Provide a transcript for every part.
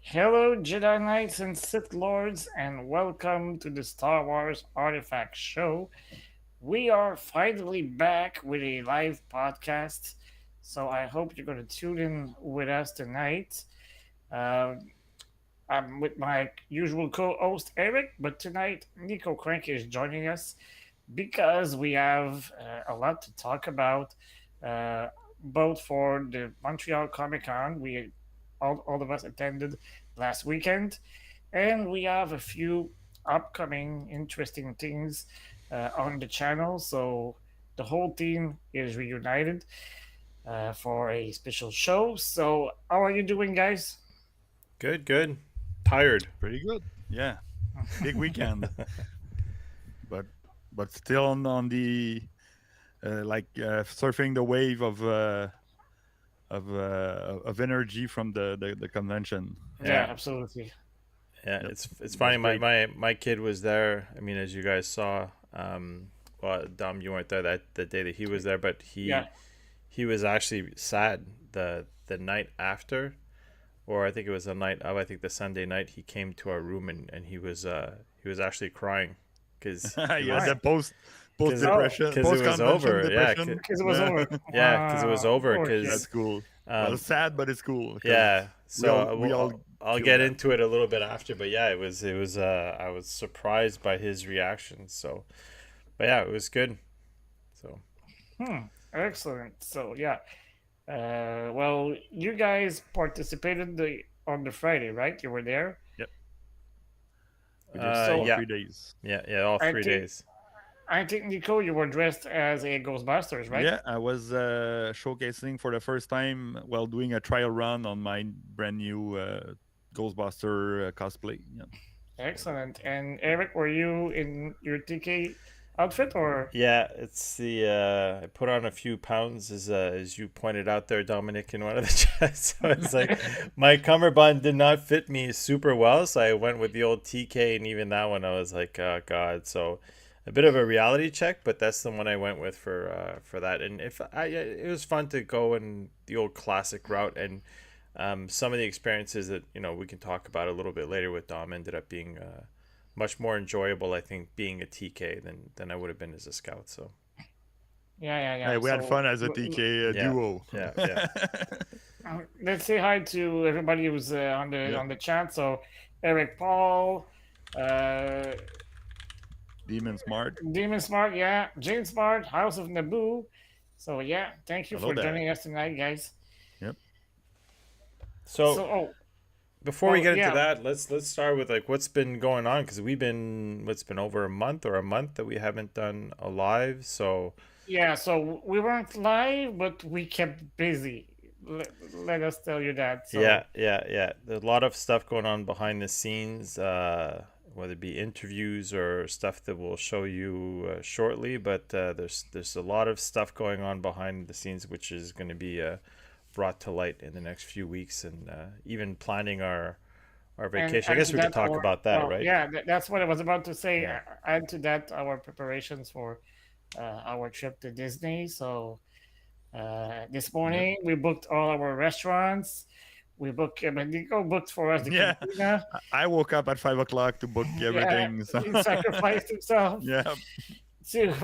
Hello, Jedi Knights and Sith Lords, and welcome to the Star Wars Artifacts show. We are finally back with a live podcast, so I hope you're going to tune in with us tonight. Uh, I'm with my usual co host, Eric, but tonight, NicoCrank is joining us because we have a lot to talk about, uh, both for the Montreal Comic Con. All of us attended last weekend, and we have a few upcoming interesting things on the channel. So the whole team is reunited for a special show. So how are you doing, guys? Good, good. Tired. Pretty good. Yeah, big weekend, but still on the surfing the wave of energy from the convention. Yeah, Yeah, absolutely. yeah. Yep, It's it was funny. My, great. my my kid was there. I mean, as you guys saw. Well, Dom, you weren't there that the day that he was there, but Yeah. he was actually sad the night after, or I think it was the night of. I think the Sunday night he came to our room and he was actually crying because he Yeah, was the post because Oh, depression, because it post was convention over. Yeah, depression. because it was Yeah, over. yeah, because it was over. Poor kid. that's Because cool. Well, um, sad, but it's cool because yeah, we all so we all I'll feel get that. into it a little bit after, but yeah, it was I was surprised by his reaction. So, but yeah, it was good. So Hmm. Excellent. So yeah. Well, you guys participated on the Friday, right? You were there. Yep, we did all So yeah, 3 days. yeah, all I three think days. I think Nico, you were dressed as a Ghostbusters, right? Yeah, I was showcasing for the first time while doing a trial run on my brand new Ghostbuster cosplay. Yeah. So Excellent. And Eric, were you in your TK outfit or? Yeah, it's the I put on a few pounds as you pointed out there, Dominic, in one of the chats. So it's like my cummerbund did not fit me super well, so I went with the old TK, and even that one I was like, oh God. So a bit of a reality check, but that's the one I went with for that. And if I it was fun to go in the old classic route, and some of the experiences that we can talk about a little bit later with Dom ended up being much more enjoyable, I think, being a TK than I would have been as a scout. So Yeah, yeah, hey, yeah. we had So fun as a TK yeah, duo. yeah. let's say hi to everybody who's on the Yeah, chat. So Eric Paul, uh, Demon Smart. Demon Smart, yeah, Jane Smart, House of Naboo. So yeah, thank you Hello for there. joining us tonight, guys. Yep. So So before we well, get into yeah, that, let's start with like what's been going on because we've been what's been over a month that we haven't done a live. So yeah. So we weren't live, but we kept busy. Let us tell you that. So yeah. There's a lot of stuff going on behind the scenes, whether it be interviews or stuff that we'll show you shortly. But there's a lot of stuff going on behind the scenes, which is going to be brought to light in the next few weeks, and even planning our and vacation. I add guess to we could that talk our about that, well, right? yeah, that's what I was about to say. Yeah. Add to that our preparations for our trip to Disney. So this Yep. morning we booked all our restaurants. We booked. Nico booked for us the Yeah. cantina. I woke up at 5 o'clock to book Yeah, everything. So he sacrificed himself yeah,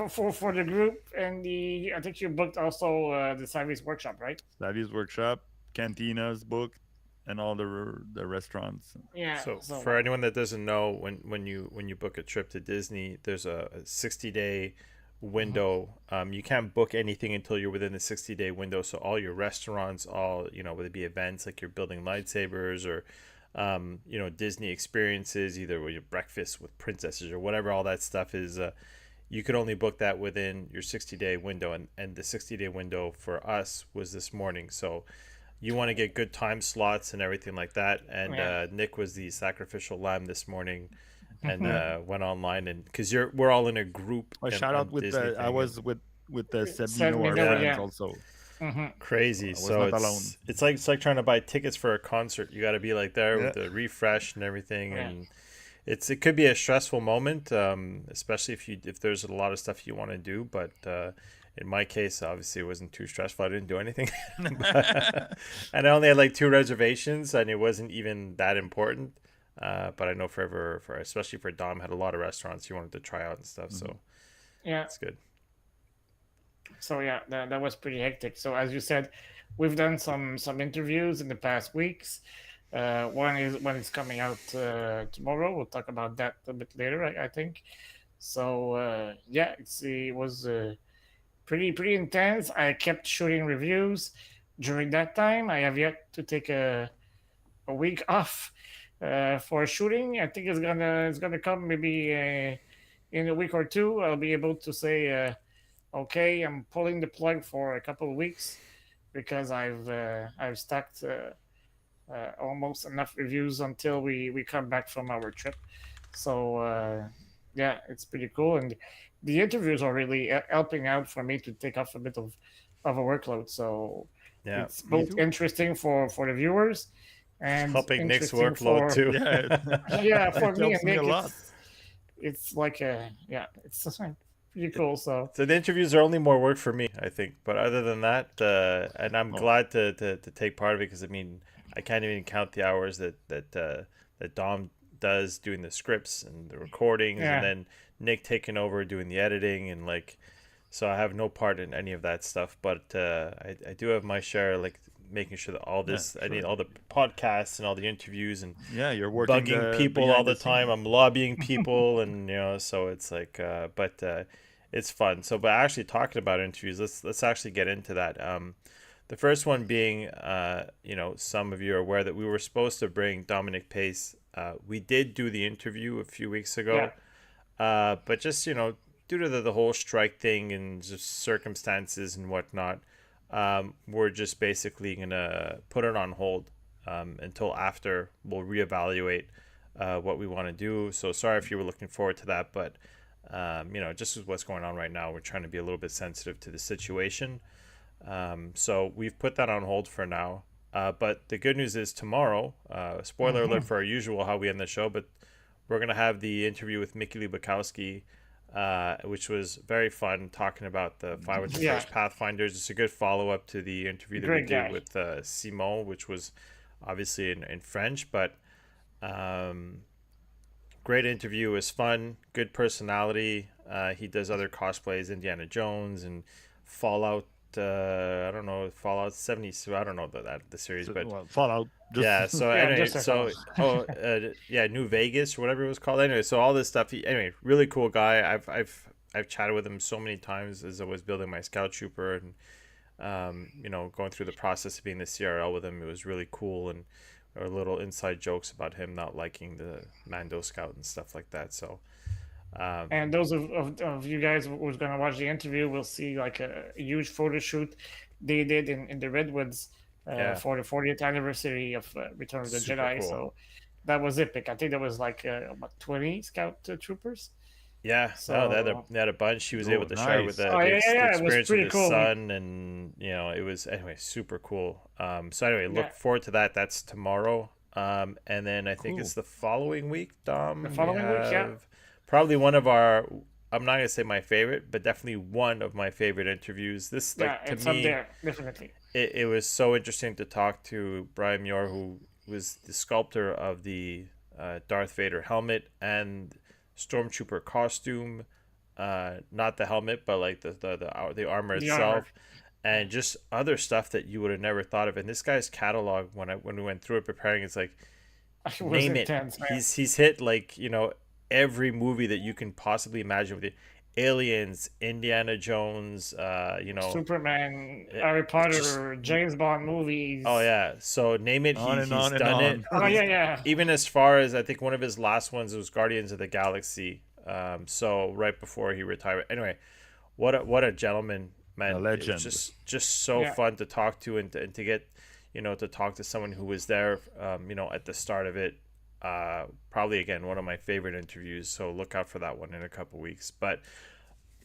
for the group, and the I think you booked also the Savvy's workshop, right? Savvy's workshop, cantinas booked, and all the restaurants. Yeah. So So for anyone that doesn't know, when you book a trip to Disney, there's a 60-day mhm. window. You can't book anything until you're within the 60-day window. So all your restaurants, all whether it be events like you're building lightsabers or Disney experiences, either with your breakfast with princesses or whatever, all that stuff is. You could only book that within your 60-day window, and the 60-day window for us was this morning. So you want to get good time slots and everything like that. And Yeah. Nick was the sacrificial lamb this morning, and Yeah. went online, and because we're all in a group A and shout out on with Disney I thing, and was with the Send Sebino, me our know. yeah, friends Yeah. also. Hmm. crazy. So I was So not alone. it's like trying to buy tickets for a concert. You got to be like there Yeah. with the refresh and everything, Yeah. and it could be a stressful moment, especially if there's a lot of stuff you want to do. But in my case, obviously, it wasn't too stressful. I didn't do anything, and I only had like 2 reservations, and it wasn't even that important. But I know for especially for Dom, had a lot of restaurants he wanted to try out and stuff. So Yeah. it's good. So yeah, that was pretty hectic. So as you said, we've done some interviews in the past weeks. One is coming out tomorrow. We'll talk about that a bit later, I think. So yeah, it was pretty intense. I kept shooting reviews during that time. I have yet to take a week off for shooting. I think it's gonna come maybe in a week or two. I'll be able to say. Okay, I'm pulling the plug for a couple of weeks because I've stacked almost enough reviews until we come back from our trip. So yeah, it's pretty cool, and the interviews are really helping out for me to take off a bit of a workload. So Yeah, it's Me both too. interesting for the viewers and helping Nick's interesting workload for too. Yeah, yeah for it me helps and me a Nick. lot. It's like a yeah, it's pretty cool. So So the interviews are only more work for me, I think. But other than that, and I'm Oh, glad to take part of it because I mean I can't even count the hours that Dom does doing the scripts and the recordings, and yeah, then Nick taking over doing the editing and like. So I have no part in any of that stuff, but I do have my share, like making sure that all yeah, this I need sure. all the podcasts and all the interviews and Yeah, you're working bugging the people all behind the the time. scene. I'm lobbying people, and so it's like, but it's fun. So, but actually talking about interviews, let's actually get into that. The first one being, some of you are aware that we were supposed to bring Dominic Pace. We did do the interview a few weeks yeah. ago, but just due to the whole strike thing and just circumstances and whatnot, we're just basically gonna put it on hold until after we'll reevaluate what we want to do. So sorry if you were looking forward to that, but just with what's going on right now, we're trying to be a little bit sensitive to the situation. So we've put that on hold for now. But the good news is tomorrow, spoiler alert Hmm. for our usual how we end the show, but we're going to have the interview with Mickey Lubakowski, which was very fun talking about the Five with the Yeah, First Pathfinders. It's a good follow up to the interview that we great did guy. with Simon, which was obviously in French, but um, great interview. It was fun, good personality. He does other cosplays, Indiana Jones and Fallout. I don't know Fallout 70. So I don't know the series, So, but well, Fallout. Just yeah. So Yeah, anyway, just a fellow. yeah, New Vegas or whatever it was called. Anyway, so all this stuff. Anyway, really cool guy. I've chatted with him so many times as I was building my Scout Trooper and going through the process of being the CRL with him. It was really cool and or little inside jokes about him not liking the Mando Scout and stuff like that. So And um, those of you guys who's going to watch the interview will see like a huge photo shoot they did in the Redwoods yeah, for the 40th anniversary of Return of the super Jedi. cool. So that was epic. I think there was like about 20 Scout troopers. Yeah, no, So they had a bunch. He was able oh, to share with nice. oh yeah, yeah, the yeah, it was experience with pretty his cool. son, and it was anyway super cool. So anyway, Yeah, look forward to that. That's tomorrow. And then I think Cool. it's the following week, the Dom. We following week, yeah, have probably one of our. I'm not gonna say my favorite, but definitely one of my favorite interviews. This yeah, like to it's up me, there definitely. it was so interesting to talk to Brian Muir, who was the sculptor of the Darth Vader helmet and stormtrooper costume. Not the helmet, but like the armor The armor. itself, and just other stuff that you would have never thought of. And this guy's catalog, when we went through it preparing, it's like It was name it. intense, man. He's hit like every movie that you can possibly imagine with the Aliens, Indiana Jones, Superman, it, Harry it's just Potter, James Bond oh movies. yeah. So name it. On and He's on and done it. on. Oh yeah, yeah. Even as far as I think one of his last ones was Guardians of the Galaxy. So right before he retired. Anyway, what a gentleman, A man. It was legend. just so Yeah, fun to talk to and to get to talk to someone who was there at the start of it. Probably again one of my favorite interviews. So look out for that one in a couple weeks. But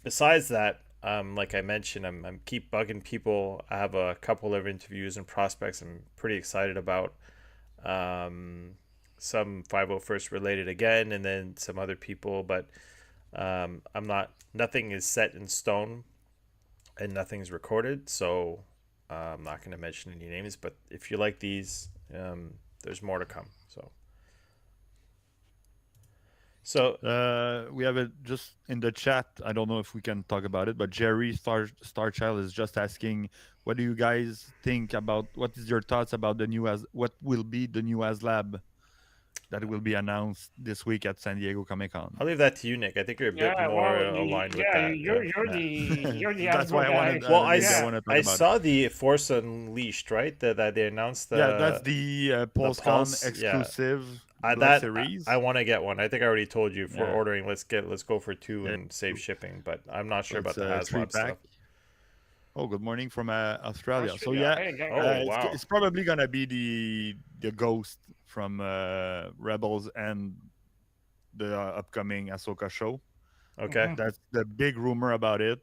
besides that, like I mentioned, I'm keep bugging people. I have a couple of interviews and prospects I'm pretty excited about. Um, some 501st related again, and then some other people. But nothing is set in stone, and nothing's recorded, so I'm not going to mention any names. But if you like these, there's more to come. So We have it just in the chat. I don't know if we can talk about it, but Jerry Starchild is just asking, what do you guys think about? What is your thoughts about the new what will be the new ASLab that will be announced this week at San Diego Comic Con? I'll leave that to you, Nick. I think you're a bit Yeah, more well, aligned with yeah, that. you're the That's Hasbro why I guy. wanted. Well, Maybe I Yeah, want to talk I about it. saw the Force Unleashed, right? That they announced Yeah, that's the PulseCon Pulse, yeah. exclusive Black that Series. I want to get one. I think I already told you if we're Yeah. ordering, let's go for 2 Yeah. and save shipping. But I'm not sure So about the it's a HasLab 3-pack. stuff. Oh, good morning from Australia. So Australia. yeah, Hey, guys. Oh, wow. it's probably gonna be the Ghost from Rebels and the upcoming Ahsoka show. Okay. Mhm. That's the big rumor about it.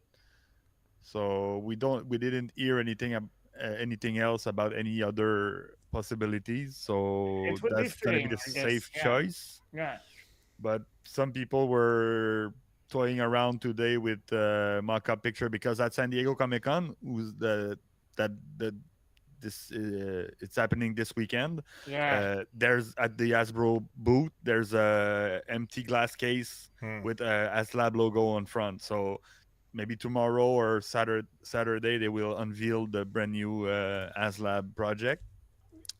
So we didn't hear anything else about any other possibilities. So It would be that's gonna be fitting, the I guess. safe Yeah, choice. yeah. But some people were toying around today with mock-up picture because at San Diego Comic Con, it's happening this weekend. Yeah. There's at the Hasbro booth, there's a empty glass case with a ASLab logo on front. So maybe tomorrow or Saturday they will unveil the brand new ASLab project.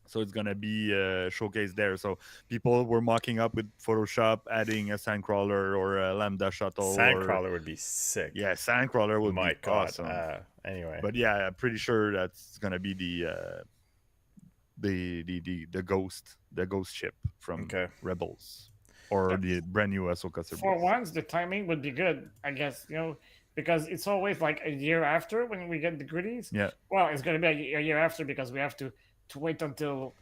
So it's gonna be showcased there. So people were mocking up with Photoshop, adding a Sandcrawler or a Lambda shuttle. Sandcrawler would be sick. Yeah, Sandcrawler would My be God. awesome. Anyway, But yeah, I'm pretty sure that's gonna be the ghost ship from Rebels or the brand new Ahsoka series. For once, the timing would be good, I guess. Because it's always like a year after when we get the goodies. Yeah. Well, it's gonna be a year after because we have to wait until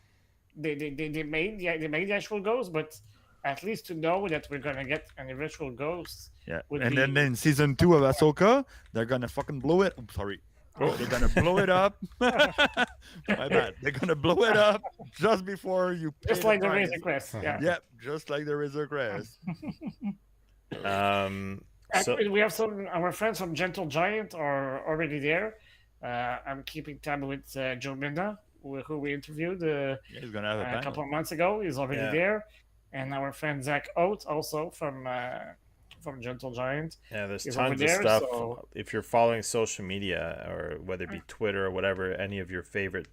they made the actual ghost, but at least to know that we're gonna get an eventual ghost. Yeah, would and be- then in season 2 of Ahsoka, they're gonna fucking blow it. Sorry. They're gonna blow it up. My bad. They're gonna blow it up just before you pay just like the price. Razor Crest. Yeah. Yep, just like the Razor Crest. Actually, we have some our friends from Gentle Giant are already there. I'm keeping tab with Joe Minda, who we interviewed He's gonna have a a panel. couple of months ago. He's already Yeah. there, and our friend Zach Oates also from Gentle Giant. yeah, there's He's tons over of there, stuff. so- If you're following social media or whether it be Twitter or whatever, any of your favorite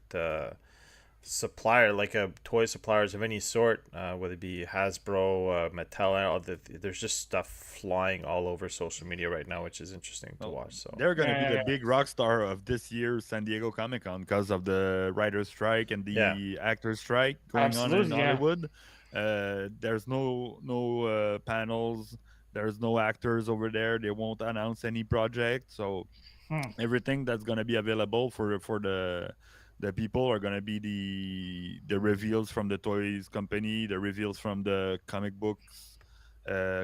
supplier, like toy suppliers of any sort, whether it be Hasbro, Mattel, there's just stuff flying all over social media right now, which is interesting to watch. So They're gonna be Yeah. the big rock star of this year's San Diego Comic Con because of the writer's strike and the actor's strike going on in Absolutely, yeah. Hollywood. There's no panels. There's no actors over there. They won't announce any project. So everything that's gonna be available for the people are gonna be the reveals from the toys company, the reveals from the comic books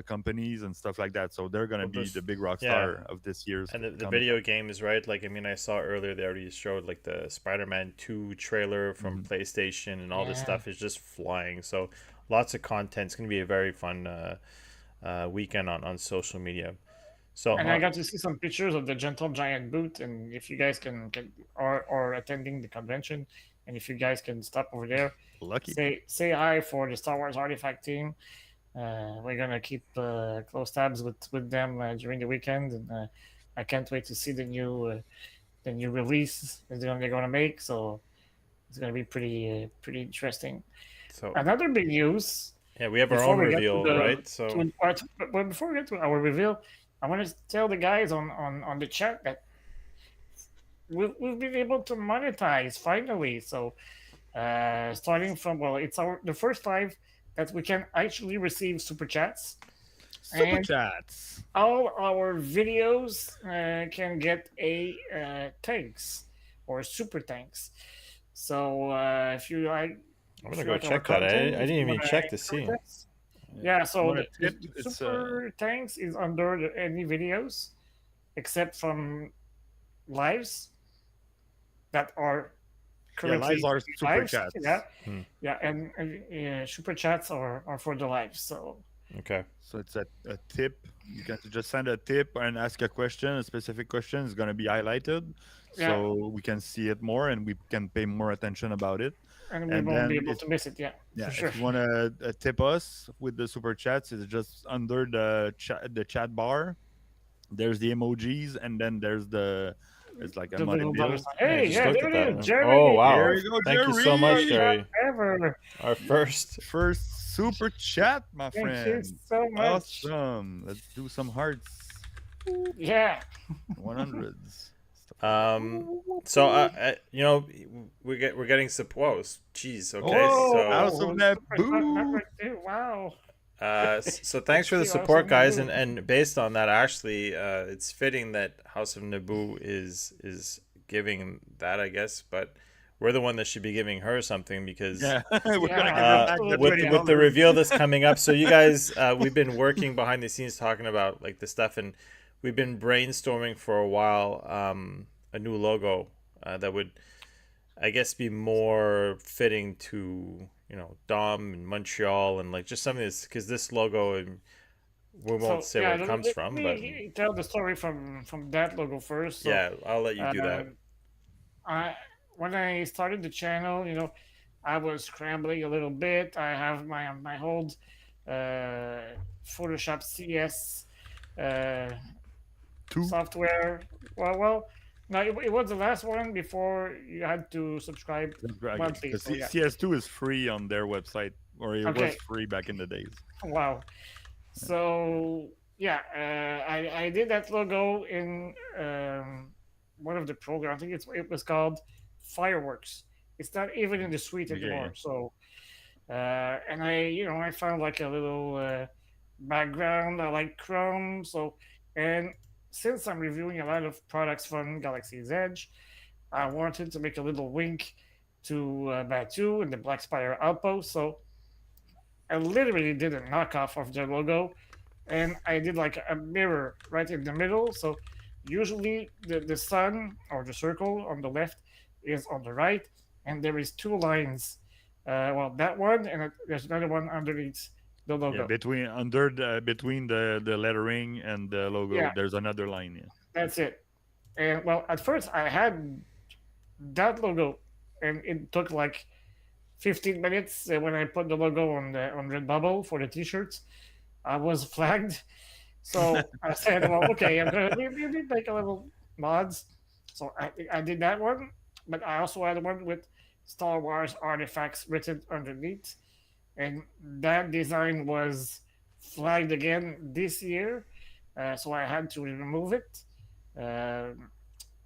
companies and stuff like that. So they're gonna be the big rock star of this year's. And the Comic-Con. video games, right? Like, I mean, I saw earlier they already showed like the Spider-Man 2 trailer from PlayStation, and all this stuff is just flying. So lots of content. It's gonna be a very fun weekend on social media. So And I got to see some pictures of the Gentle Giant booth, and if you guys can or attending the convention, and if you guys can stop over there, lucky say hi for the Star Wars Artifact team. We're gonna keep close tabs with them during the weekend, and I can't wait to see the new release that they're gonna make. So it's gonna be pretty interesting. So Another big news. yeah, we have our before own we get reveal, to the- right? So but before we get to our reveal, I want to tell the guys on the chat that we've been able to monetize finally. So starting from it's the first time that we can actually receive super chats. Super And chats. all our videos can get a thanks or super thanks. So if you like, I'm gonna go check that. I didn't even check to see. Yeah, so Wanna the tip? It's, super thanks is under any videos except from lives that are Yeah, lives currently are doing super lives. Yeah, chats. Hmm. yeah, and super chats are for the lives. So Okay. So it's a tip. You can just send a tip and ask a question. A specific question is going to be highlighted, yeah, so we can see it more and we can pay more attention about it. and we And won't be then able if to miss it. Yeah, yeah, for sure. if you want to tip us with the super chats, it's just under the chat bar. There's the emojis, and then there's like a The money little dollar bill. sign. Yeah, I Hey, And just yeah, then looked there at it that. is, Oh Jeremy. here wow! we go, Thank you First so super much, Jerry. chat Jerry. ever. Our first. First super chat, my Thank you friend. so much. Awesome. Let's do some hearts. Yeah. 100s. Stuff like that. Um. So we're getting support. Jeez. Okay. Oh, So House of Whoa, super chat Naboo. number two. Wow. so thanks Let's for the see also support, guys, Naboo. and based on that, actually, it's fitting that House of Naboo is giving that, I guess, but we're the one that should be giving her something because Yeah, we're Yeah, gonna give her back the absolutely. with twenty Yeah. with the dollars. reveal that's coming up. So you guys, we've been working behind the scenes talking about like the stuff, and we've been brainstorming for a while a new logo that would, I guess, be more fitting to Dom and Montreal and like just something that's because this logo and we won't So say where yeah, it comes let from, but me tell the story from that logo first. So yeah, I'll let you do that. um, I when I started the channel, I was scrambling a little bit. I have my old Photoshop CS uh, Two. software. Well, no, it was the last one before you had to subscribe monthly. Because So yeah, CS2 is free on their website, or it was okay, free back in the days. wow. So yeah, I did that logo in one of the programs. I think it was called Fireworks. It's not even in the suite Okay. anymore. So and I found like a little background. I like Chrome. So and since I'm reviewing a lot of products from Galaxy's Edge, I wanted to make a little wink to Batu and the Black Spire Outpost. So I literally did a knockoff of their logo, and I did like a mirror right in the middle. So usually the sun or the circle on the left is on the right, and there is two lines. Well, that one, and there's another one underneath the Yeah, logo. between the lettering and the logo, Yeah, there's another line. Yeah. that's it. And well, at first I had that logo, and it took like 15 minutes when I put the logo on Redbubble for the T-shirts. I was flagged. So I said, well, okay, I'm gonna maybe make a little mods. So I did that one, but I also had one with Star Wars artifacts written underneath, and that design was flagged again this year, so I had to remove it.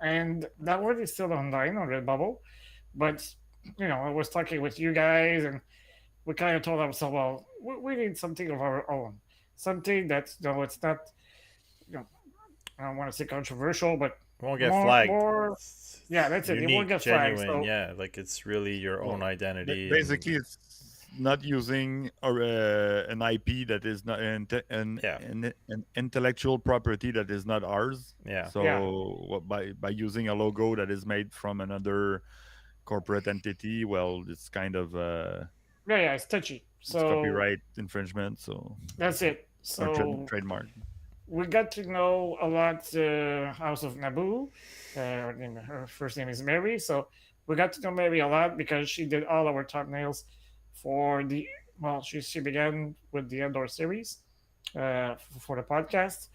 And that one is still online on Redbubble, but I was talking with you guys, and we kind of told ourselves, well, we need something of our own, something that it's not, you know, I don't want to say controversial, but Won't get flagged. more. Yeah, It's that's it. It won't unique, get flagged. genuine. So Yeah, like it's really your own Well, identity and basically, it's not using an IP that is not yeah, an intellectual property that is not ours. yeah. yeah, So by using a logo that is made from another corporate entity, well, it's kind of yeah, it's touchy. it's So copyright infringement. So that's it. or So trademark. we got to know a lot House of Naboo. Her first name is Mary, so we got to know Mary a lot because she did all our thumbnails for the. Well, she began with the Endor series for the podcast,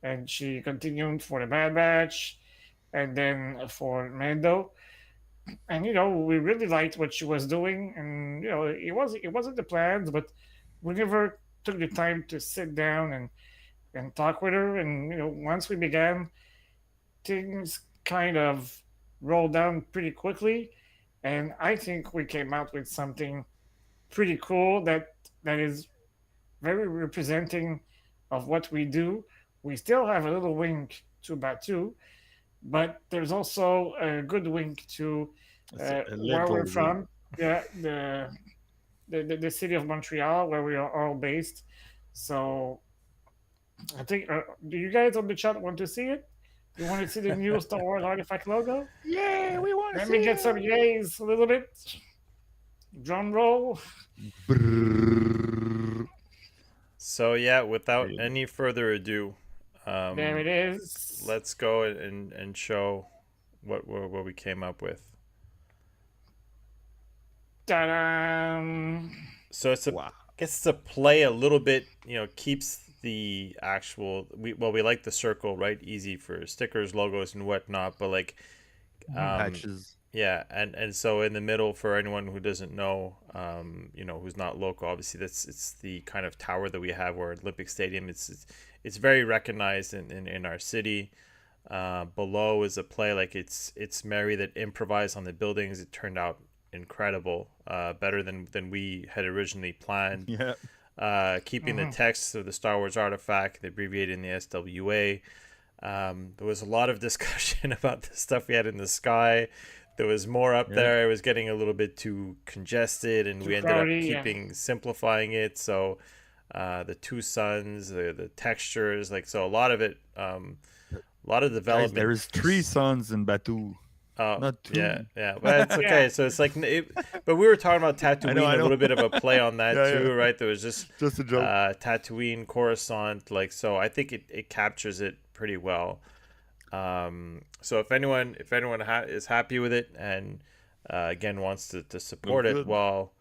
and she continued for the Bad Batch, and then for Mando. And we really liked what she was doing, and it wasn't the plans, but we never took the time to sit down and talk with her. And once we began, things kind of rolled down pretty quickly, and I think we came out with something pretty cool that is very representing of what we do. We still have a little wink to Batu, but there's also a good wink to It's a where we're little wing. from. Yeah, the city of Montreal, where we are all based. So I think, do you guys on the chat want to see it? You want to see the new Star Wars Artifact logo? Yeah, we want to Let see me get some it. yays a little bit. Drum roll. Brrrr. So yeah, There without you go. any further ado, There it is. let's go and show what we came up with. Ta-da! So it's a Wow. gets to play a little bit, keeps the actual we like the circle, right? Easy for stickers, logos and whatnot, but like Patches. yeah, and so in the middle, for anyone who doesn't know, who's not local, obviously it's the kind of tower that we have where Olympic Stadium. It's very recognized in our city. Below is a play, like it's Mary that improvised on the buildings. It turned out incredible, better than we had originally planned. Yeah. Keeping the text of the Star Wars artifact, the abbreviated in the SWA. There was a lot of discussion about the stuff we had in the sky. There was more up Yeah. there. It was getting a little bit too congested, and we ended up Crowdy, yeah. simplifying it. So the two suns, the textures, like, so a lot of it, a lot of Guys, development. there is 3 suns in Batu. Oh, Not 2. yeah, but it's okay. Yeah. So it's like, but we were talking about Tatooine, I a know. little bit of a play on that Yeah, too, yeah. right? There was just Just a joke. Tatooine, Coruscant, like, so I think it captures it pretty well. So if anyone is happy with it and again wants to support it, good. well,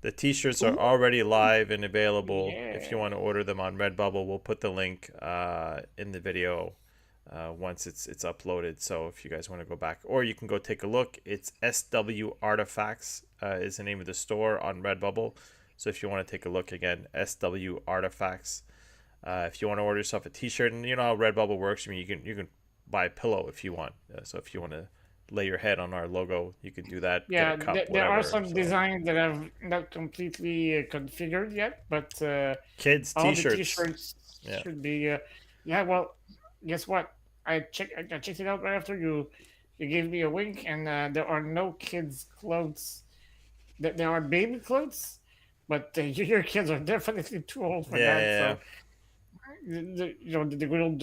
the t-shirts are already live and available. If you Yeah. want to order them on Redbubble, we'll put the link in the video once it's uploaded. So if you guys want to go back, or you can go take a look, it's SW Artefacts is the name of the store on Redbubble. So if you want to take a look, again, SW Artefacts. If you want to order yourself a t-shirt, and you know how Redbubble works, I mean, you can buy a pillow if you want. So if you want to lay your head on our logo, you can do that. Yeah, Get a cup, there are whatever. some So, designs that have not completely configured yet, but kids all the t-shirts. t-shirts Yeah. should be. Yeah, well, guess what? I checked it out right after you gave me a wink, and there are no kids' clothes. There are baby clothes, but your kids are definitely too old for Yeah, that. yeah, So the good old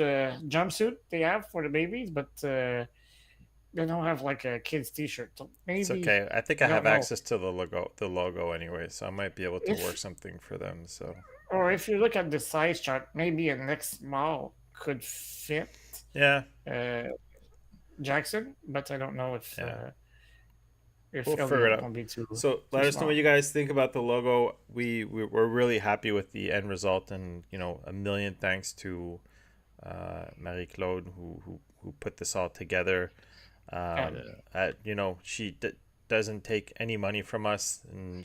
jumpsuit they have for the babies, but they don't have like a kids T-shirt. So it's maybe okay. I think I I don't have know access to the logo anyway, so I might be able to work if something for them. So or if you look at the size chart, maybe a next small could fit yeah, uh, Jackson, but I don't know yeah, we'll if figure it Elliot out. won't be So too let us know what small. you guys think about the logo. We're really happy with the end result, and a million thanks to Marie Claude who put this all together. Yeah, She doesn't take any money from us, and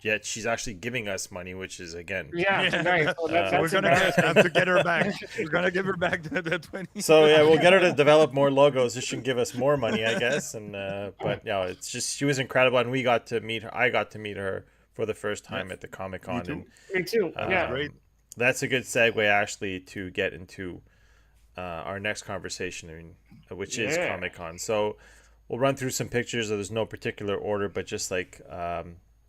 yet she's actually giving us money, which is, again. yeah, tonight. So Uh, We're that's gonna have embarrassing. to get her back. We're gonna give her back the 20. So yeah, we'll get her to develop more logos. This should give us more money, I guess. And but it's just, she was incredible, and we got to meet her. I got to meet her for the first time at the Comic Me Con, too. Me too. and Yeah, Great. that's a good segue actually to get into our next conversation, which is yeah. Comic Con. So we'll run through some pictures. There's no particular order, but just like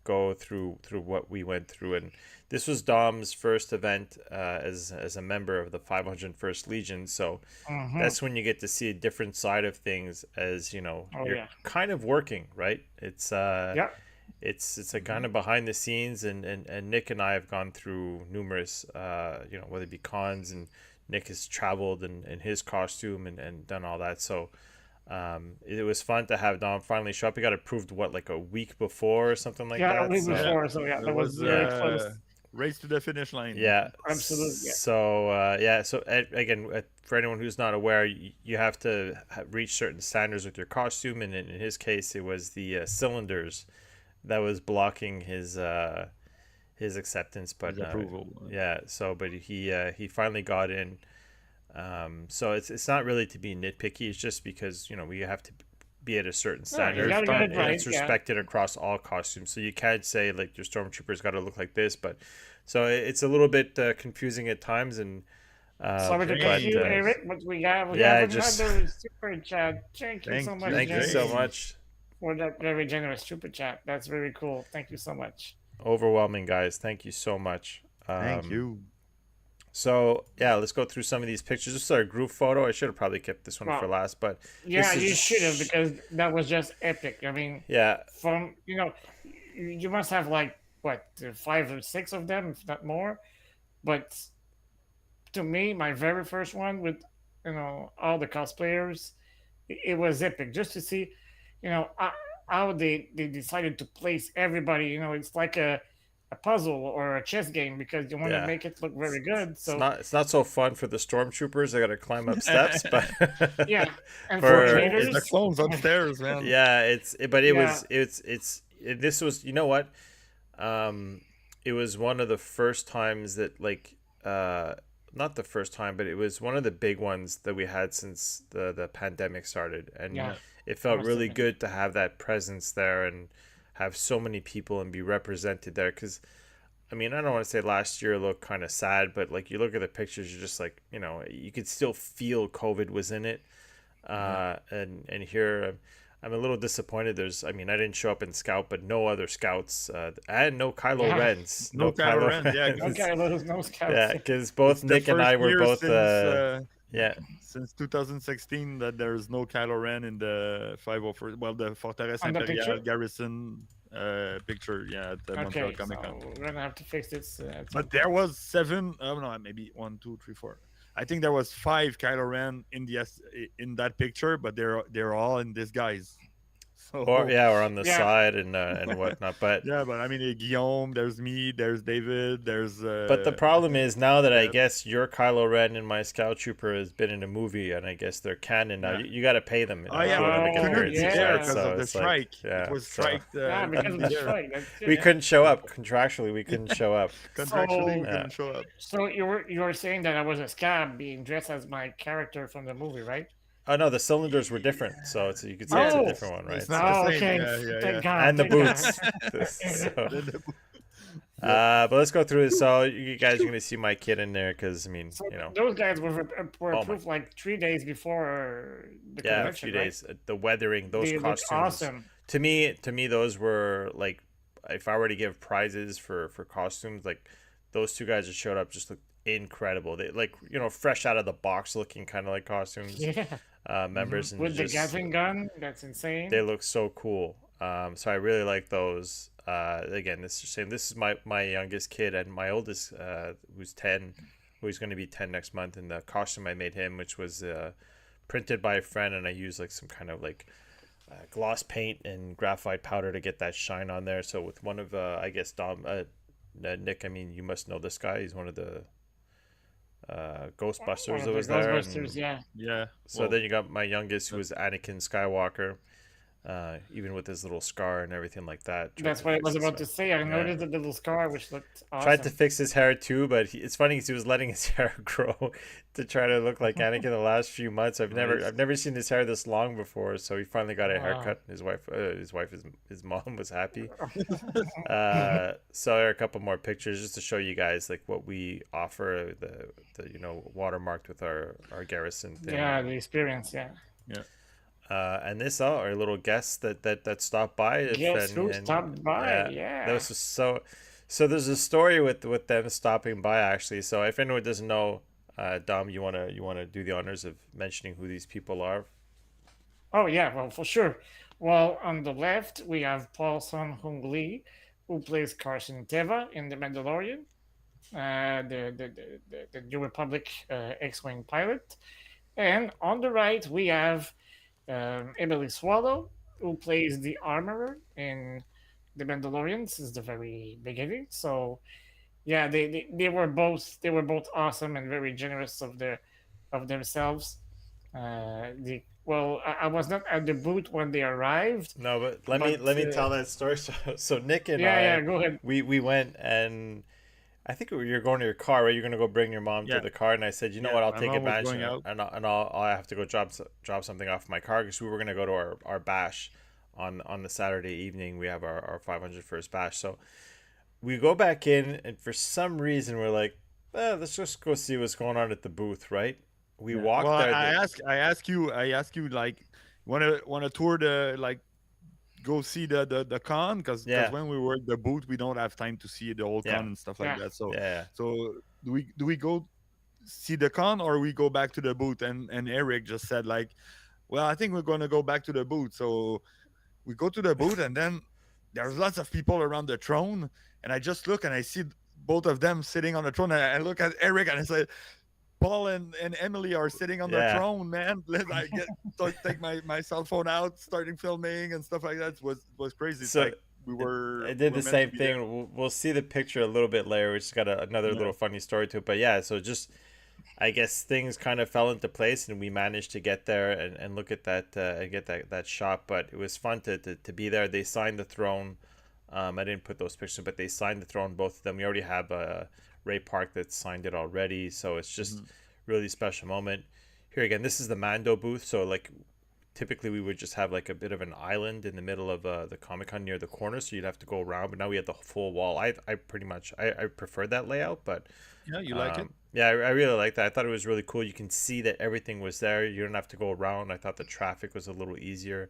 go through what we went through. And this was Dom's first event as a member of the 501st Legion. So Hmm. that's when you get to see a different side of things, as Oh you're yeah. kind of working, right? It's Yeah. it's a kind of behind the scenes, and Nick and I have gone through numerous whether it be cons, and Nick has traveled in his costume and done all that. So it was fun to have Dom finally show up. He got approved like a week before or something like Yeah, a that. week So before. So yeah, It that was was very close. race to the finish line. yeah, Absolutely. Yeah. so again, for anyone who's not aware, you have to reach certain standards with your costume, and in his case, it was the cylinders that was blocking his acceptance. But His approval. yeah, so but he finally got in. So it's not really to be nitpicky. It's just because we have to be at a certain No, you standard, gotta get it and right. it's Yeah. respected across all costumes. So you can't say like your stormtroopers got to look like this, but so it's a little bit confusing at times. And Sorry to but cut you, Eric, but we yeah, have just another super chat. Thank you so Thank much, you, thank you so James, much. for that very generous super chat. That's very cool. Thank you so much. Overwhelming, guys. Thank you so much. Thank you. So yeah, let's go through some of these pictures. This is our group photo. I should have probably kept this one for Well, last, but yeah, this is you just should have because that was just epic. I mean, yeah, from you must have like what 5 or 6 of them, if not more. But to me, my very first one with all the cosplayers, it was epic just to see, how they decided to place everybody. It's like a puzzle or a chess game because you want to yeah. make it look very good. So It's not so fun for the stormtroopers. They got to climb up steps, but yeah, and The for for clones, the traders, clones upstairs, man. yeah, but yeah, this was, you know what, um, it was one of the first times that like not the first time, but it was one of the big ones that we had since the pandemic started, and yeah, Yeah. it felt most really definitely. good to have that presence there and have so many people and be represented there. Because I mean, I don't want to say last year looked kind of sad, but like you look at the pictures, you're just like, you could still feel COVID was in it. Yeah. And here I'm a little disappointed. I mean, I didn't show up in Scout, but no other Scouts, and no Kylo Yeah, Rens, No no Kylo Kylo Ren, yeah, Rens. okay, those no scouts. Yeah, because both it's the Nick and first I were year both, yeah, yeah, since 2016 that there's no Kylo Ren in the 501st, well, the Fortress On the Imperiale picture. garrison picture, yeah, at the Montreal Okay, Comic Con. so we're gonna have to fix this at some But there point. was seven, oh no, maybe one, two, three, four. I think there was five Kylo Ren in that picture, but they're all in disguise. or So yeah, or on the Yeah, side and whatnot. But yeah, but I mean, Guillaume, there's me, there's David, there's But the problem is now that I Deb. guess your Kylo Ren and my Scout Trooper has been in a movie, and I guess they're canon now. Yeah. You got to pay them Oh yeah, for but them we to get oh couldn't be appearances, there right? yeah, because So of the it's like, strike. It yeah. was So strike. yeah, We because couldn't of be the there. strike. That's we yeah. couldn't show up contractually. We couldn't show up. Contractually, we So Yeah. couldn't show up. so you were saying that I was a scab being dressed as my character from the movie, right? Oh no, the cylinders were different, so you could see it's a Yeah, Oh, different one, it's right? not the So oh, same. okay. Yeah, yeah, Thank yeah. God, and the thank God. boots. So, The- the- yep. but let's go through it. So you guys are gonna see my kid in there because I mean, So those guys were oh my, approved like 3 days before the yeah, a convention, few right? days. The weathering, those They look costumes. awesome. To me, those were like, if I were to give prizes for costumes, like those two guys that showed up just looked incredible. They like fresh out of the box looking kind of like costumes, Yeah, Mhm. members, and with the just Gatling gun, that's they insane. look so cool. So I really like those. Again, this is my youngest kid and my oldest, who's 10, who's going to be 10 next month. And the costume I made him, which was printed by a friend, and I used like some kind of like gloss paint and graphite powder to get that shine on there. So with one of I guess Nick, I mean you must know this guy. He's one of the One Ghostbusters of that the was there, Ghostbusters, and yeah. Yeah. so Well, then you got my youngest, who that- was Anakin Skywalker, even with his little scar and everything like that. Tried That's to what I fix was his about hair. to say. I Yeah. noticed the little scar, which looked Tried to awesome. fix his hair too, but it's funny because he was letting his hair grow to try to look like Anakin the last few months. nice. I've never seen his hair this long before, so he finally got a Wow. haircut. His mom was happy. So there are a couple more pictures just to show you guys like what we offer, the watermarked with our garrison thing. Yeah, the experience, yeah. Yeah. And this our little guest that stopped by. If Guess who and stopped by? Yeah, that Yeah. was just so there's a story with them stopping by actually. So if anyone doesn't know, Dom, you wanna do the honors of mentioning who these people are? Oh, yeah, well, for sure. Well, on the left, we have Paul Sun Hung Lee, who plays Carson Teva in The Mandalorian, the New Republic X-Wing pilot. And on the right, we have Emily Swallow, who plays the armorer in The Mandalorian since the very beginning. So yeah, they were both awesome and very generous of themselves. I was not at the booth when they arrived, No, but but let me tell that story. So Nick and yeah, yeah, I, go ahead. we went, and I think you're going to your car, right? You're going to go bring your mom to Yeah. the car, and I said, you know Yeah. what? I'll My take mom was advantage, going out. I have to go drop something off my car because we were going to go to our bash on the Saturday evening. We have our 501st bash, so we go back in, and for some reason we're like, let's just go see what's going on at the booth, right? We Yeah. Well, walked there. I ask you, like, wanna tour the, like, go see the con, because Yeah, when we were at the booth we don't have time to see the whole yeah, con and stuff like Yeah, that. So yeah. so do we go? see the con or we go back to the booth? And Eric just said like, well, I think we're going to go back to the booth. So we go to the booth, and then there's lots of people around the throne, and I just look and I see both of them sitting on the throne, and I look at Eric and I say, Paul and Emily are sitting on the Yeah. throne, man. Let I take my cell phone out, starting filming and stuff like that. Was crazy. It's So like we were I we did were the meant to same be there. thing. We'll see the picture a little bit later, which has got another Yeah. little funny story to it. But yeah, so just I guess things kind of fell into place, and we managed to get there and look at that and get that shot. But it was fun to be there. They signed the throne. I didn't put those pictures, but they signed the throne, both of them. We already have Ray Park that signed it already, so it's just Mhm. really special moment. Here again, this is the Mando booth. So like typically we would just have like a bit of an island in the middle of the Comic Con near the corner, so you'd have to go around. But now we have the full wall. I pretty much I preferred that layout, but Yeah, you like it? yeah, I really liked that. I thought it was really cool. You can see that everything was there. You don't have to go around. I thought the traffic was a little easier.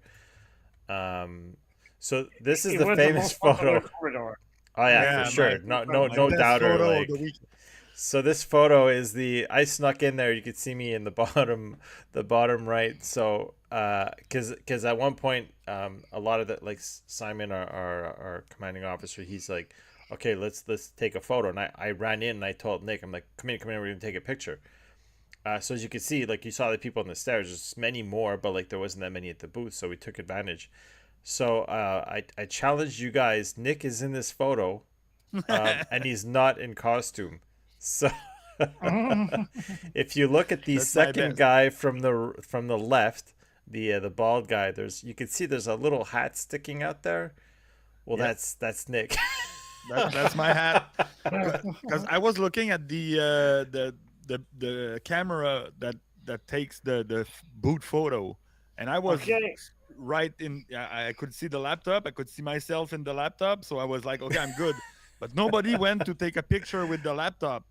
Um, so this is It the was the famous most popular photo. corridor. Oh yeah, for Yeah, sure. No, no, my no best doubter. photo of the Like, week. so this photo is the I snuck in there. You could see me in the bottom right. So, because at one point, a lot of the like Simon, our commanding officer, he's like, okay, let's take a photo. And I ran in and I told Nick, I'm like, come in, we're gonna take a picture. So as you can see, like you saw the people on the stairs, there's many more, but like there wasn't that many at the booth, so we took advantage. So I challenged you guys. Nick is in this photo, and he's not in costume. So if you look at the That's my second best. guy from the left, the bald guy, there's you can see there's a little hat sticking out there. Well, Yep, that's Nick. that's my hat. Because I was looking at the camera that takes the boot photo, and I was Okay. right in. I could see the laptop. I could see myself in the laptop. So I was like, okay, I'm good. But nobody went to take a picture with the laptop.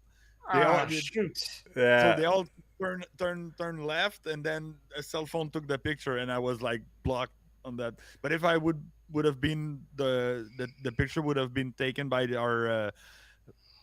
They all Ah, shoot. so Yeah. they all turn left, and then a cell phone took the picture, and I was like blocked on that. But if I would have been the picture would have been taken by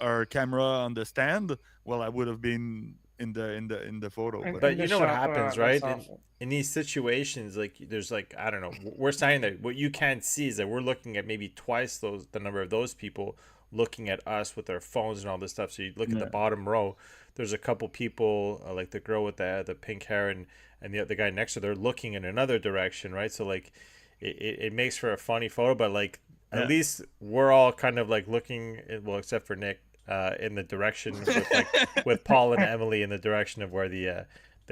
our camera on the stand, well, I would have been in the photo. In, But in But the you know what shop, happens, that's right? awesome. In these situations, like there's like I don't know, we're saying that what you can't see is that we're looking at maybe twice the number of those people looking at us with their phones and all this stuff. So you look at the yeah, bottom row. There's a couple people like the girl with the pink hair and the guy next to her, they're looking in another direction, right? So like it makes for a funny photo, but like at yeah. least we're all kind of like looking, well, except for Nick, in the direction with like with Paul and Emily in the direction of where the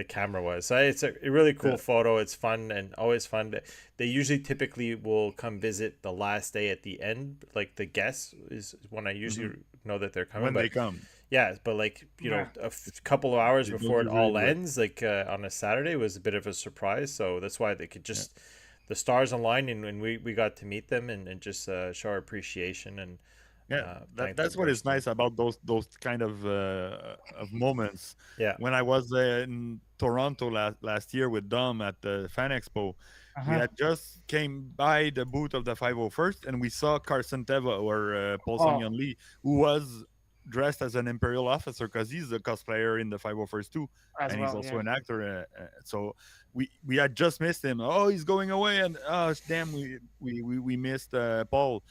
camera was. So it's a really cool Yeah. photo. It's fun and always fun. They usually typically will come visit the last day at the end. Like the guests is when I usually Mhm. know that they're coming. When But they come, yeah, but like Yeah. couple of hours they don't before it usually all do it. ends, like on a Saturday, was a bit of a surprise. So that's why they could Yeah. just the stars aligned and we got to meet them and just show our appreciation and Yeah, thank them that's what is personally. nice about those kind of moments. Yeah. When I was in Toronto last year with Dom at the Fan Expo, we Uh-huh. had just came by the booth of the 501st, and we saw Carson Teva or Paul Sung Oh, Yun Lee, who was dressed as an Imperial officer because he's a cosplayer in the 501st too, as and he's well, also yeah. an actor. So we had just missed him. Oh, he's going away, and oh damn, we missed Paul.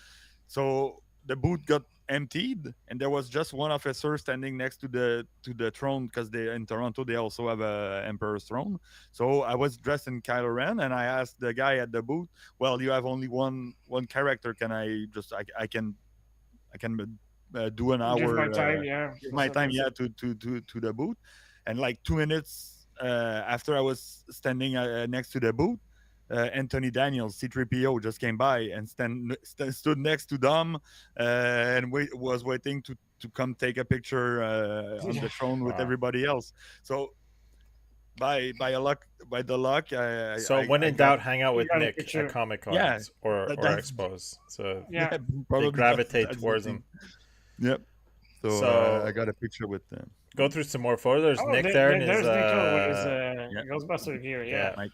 So the booth got emptied, and there was just one officer standing next to the throne because they in Toronto they also have a emperor's throne. So I was dressed in Kylo Ren, and I asked the guy at the booth, "Well, you have only one character. Can I just I can do an Give my hour time, yeah. give That's my what they time, say. yeah, to the booth?" And like 2 minutes after I was standing next to the booth, Anthony Daniels, C3PO, just came by and stood next to Dom, and was waiting to come take a picture on Yeah. the throne with Wow. everybody else. So by the luck, So when I in got, doubt, hang out You with got a Nick at picture. Comic yeah. Cons or That's expos. So Yeah. yeah, they probably gravitate that's the towards thing. him. Yep. So I So got a picture with them. go through some more photos. There's Oh, Nick there and his there's Nico with his Yeah, Ghostbuster gear, yeah. yeah. like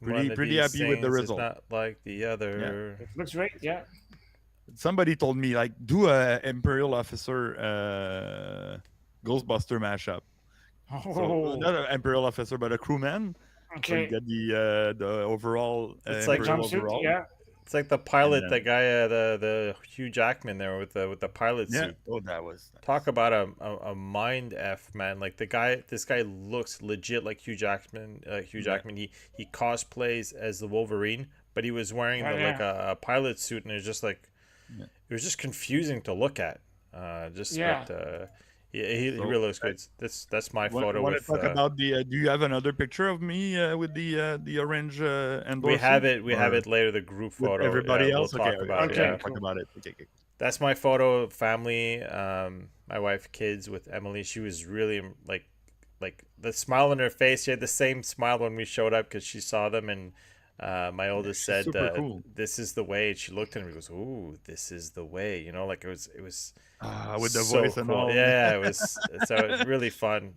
One of pretty these happy with the things is result. not like the Yeah. other. It looks great, yeah. Somebody told me like do a Imperial officer Ghostbuster mashup. So Oh, not an Imperial officer, but a crewman. So you okay. get the overall It's The like Imperial jumpsuit, overall, yeah. it's like the and pilot, the then guy, the Hugh Jackman there with the pilot yeah, suit. oh that was Talk nice. about a mind f, man. Like the guy, this guy looks legit like Hugh Jackman. Hugh Yeah, Jackman. He cosplays as the Wolverine, but he was wearing Yeah, the like yeah. a pilot suit, and it was just like yeah. it was just confusing to look at. Just but Yeah. he So really looks good. That's my photo want to with. talk about the? Do you have another picture of me with the orange We Endor have suit, it. We have or it later. The group with photo. Yeah, everybody we'll else? Okay, talk okay, about so it. you want Okay, Yeah, to talk cool. about it? Okay, okay. that's my photo. Family. My wife, kids with Emily. She was really like the smile on her face. She had the same smile when we showed up because she saw them, and my Yeah, oldest she's said, super cool. "This is the way." She looked at me and goes, "Ooh, this is the way." You know, like it was With the so voice and cool. all. Yeah, it was so it was really fun.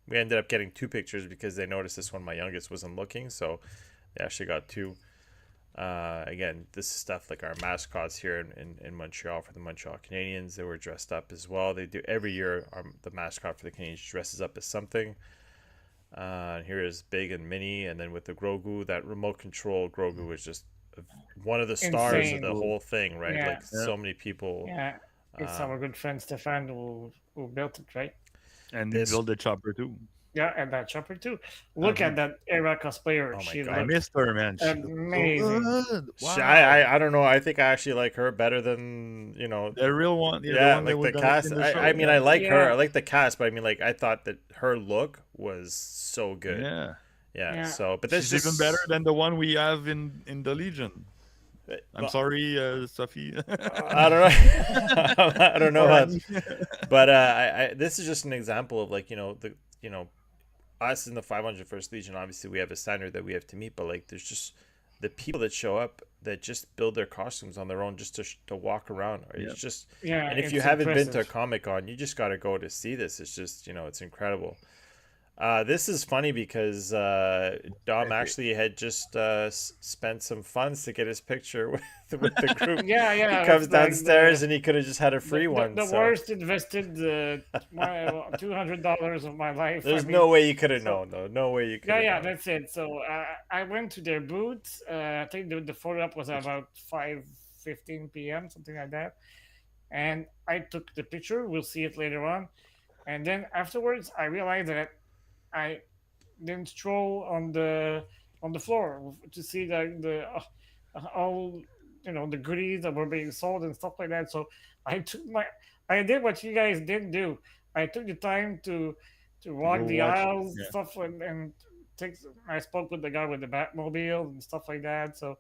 We ended up getting two pictures because they noticed this one. My youngest wasn't looking, so they actually got two. Again, this is stuff like our mascots here in Montreal for the Montreal Canadiens. They were dressed up as well. They do every year. The mascot for the Canadiens dresses up as something. Here is Big and Mini, and then with the Grogu, that remote control Grogu is just one of the stars Super of the Insane. cool. whole thing, right? Yeah. Like Yeah, so many people. Yeah. It's our Um, good friend Stefan who built it, right? and you this, build the chopper too. Yeah, and that chopper too. Look Uh-huh. at that era cosplayer. oh my She I god, looks missed her, man. She looked so amazing. good. Sh- I, Wow. I I don't know. I think I actually like her better than The real one, yeah, the yeah, one that like we're the gonna see cast. in the I show. mean, Yeah, I like her. I Yeah. like the cast, but I mean, like, I thought that her look was so good. yeah. Yeah. Yeah. So, but that's She's even better just. than the one we have in the Legion. I'm Well, sorry, Sophie I don't know. I don't know or how, Annie. but this is just an example of like us in the 500 First Legion. Obviously, we have a standard that we have to meet, but like there's just the people that show up that just build their costumes on their own just to walk around. Right? Yeah, It's just, Yeah. and if you It's haven't been to a impressive. Comic Con, you just got to go to see this. It's just it's incredible. This is funny because Dom epic. actually had just spent some funds to get his picture with the group. Yeah, He yeah. comes It's like downstairs and he could have just had a free one. the So worst invested my $200 of my life. I there's mean, no way you could have so known, though. No way you could yeah, have yeah, known. that's it. So I went to their booth. I think the photo up was about 5:15 p.m. something like that, and I took the picture. We'll see it later on. And then afterwards, I realized that I didn't stroll on the floor to see the all the goodies that were being sold and stuff like that. So I took my I did what you guys didn't do. I took the time to Go walk the watch. aisles Yeah. stuff and take. I spoke with the guy with the Batmobile and stuff like that. So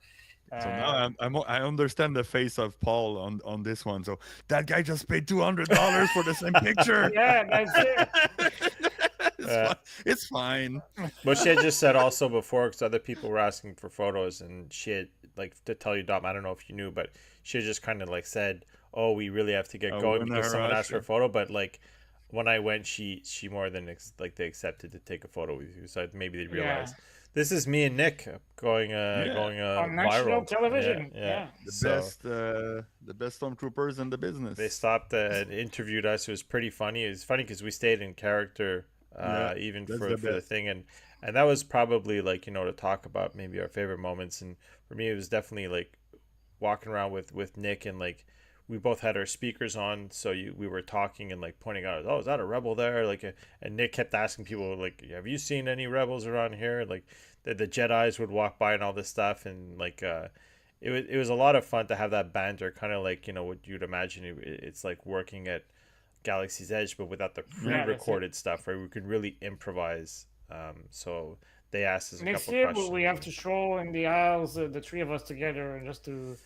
So now uh, I understand the face of Paul on this one. So that guy just paid $200 for the same picture. yeah, that's it. It's Uh, fine. It's fine. but she had just said also before, because other people were asking for photos, and she had, like, to tell you, Dom, I don't know if you knew, but she had just kind of like said, "Oh, we really have to get We're going in because a someone rush. asked for a photo." But like, when I went, she more than like they accepted to take a photo with you, so maybe they Yeah, realized this is me and Nick going Yeah, on national viral. Yeah, television. yeah. Yeah, So the best stormtroopers in the they business. stopped and interviewed us. It was pretty funny. It was funny because we stayed in character, Yeah, even that's the for the best. thing, and that was probably like to talk about maybe our favorite moments. And for me, it was definitely like walking around with Nick, and like we both had our speakers on, so we were talking and like pointing out, oh, is that a rebel there? Like, and Nick kept asking people like, have you seen any rebels around here? Like the Jedi's would walk by and all this stuff, and like it was a lot of fun to have that banter, kind of like what you'd imagine it's like working at Galaxy's Edge, but without the yeah, that's it. pre-recorded stuff, right? We could really improvise. So they asked us a Next couple year we questions, have and to stroll in the aisles, the three of us together, and just to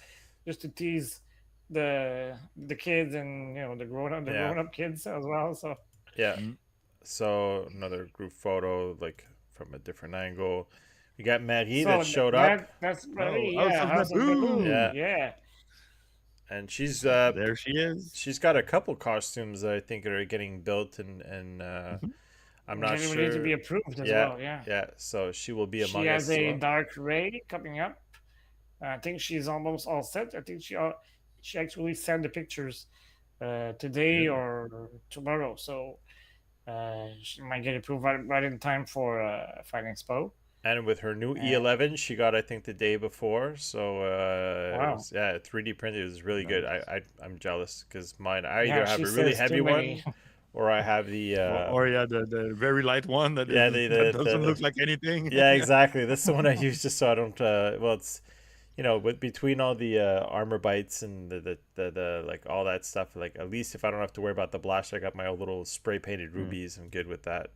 tease the kids and the yeah, grown up kids as well. So yeah. Mm. So another group photo, like from a different angle. We got Marie that so showed up. that's Oh, very House yeah, of House of Naboo. Naboo. Yeah, Yeah, and she's There she is. she's got a couple costumes that I think are getting built, and Mhm. I'm not getting ready to be sure. approved as Yeah, well. Yeah, yeah. So she will be she among has us as a well. dark ray coming up. I think she's almost all set. I think she actually sent the pictures today Yeah. or tomorrow. So She might get approved right in time for Fight Expo. And with her new And E11, she got I think the day before. So it wow, was, yeah, 3D printed. It was really good. Nice. I'm jealous because mine, I either yeah, have she a really says too heavy many. one, or I have the Or yeah, the very light one that yeah, isn't that doesn't the look like anything. yeah, Yeah. exactly. That's the one I use just so I don't. Well, it's, with between all the armor bites and the like all that stuff. Like at least if I don't have to worry about the blast, I got my own little spray painted Mm. rubies. I'm good with that.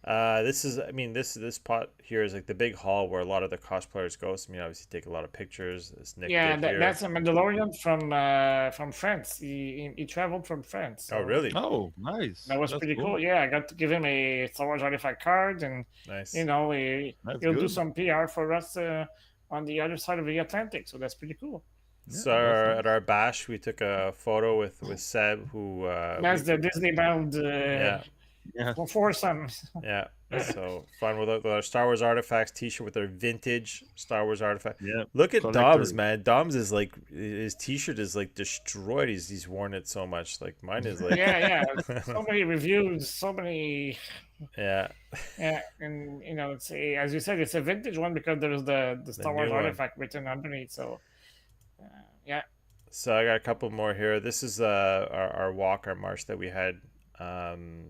This is, I mean, this pot here is like the big hall where a lot of the cosplayers go. So, I mean, obviously take a lot of pictures, as Nick Yeah, did here. that's a Mandalorian from France. He traveled from France, Oh, so really? Oh, nice. that was That's pretty cool. cool. Yeah, I got to give him a Star Wars artifact card, and Nice. That's he'll do good. some PR for us on the other side of the Atlantic. So that's pretty cool. Yeah, So that's at nice. our bash, we took a photo with Seb, who That's the Disney bound yeah, Yeah. foursome. yeah. So fun with our Star Wars Artifacts T-shirt with our vintage Star Wars artifact. Yeah. Look at Dom's, Collector. man. Dom's is like his T-shirt is like destroyed. He's worn it so much. Like mine is like Yeah, yeah. So many reviews, so many. yeah, Yeah, and it's as you said, it's a vintage one because there's the the Star Wars new one. artifact written underneath. So uh, yeah, So I got a couple more here. This is our walk, our march that we had.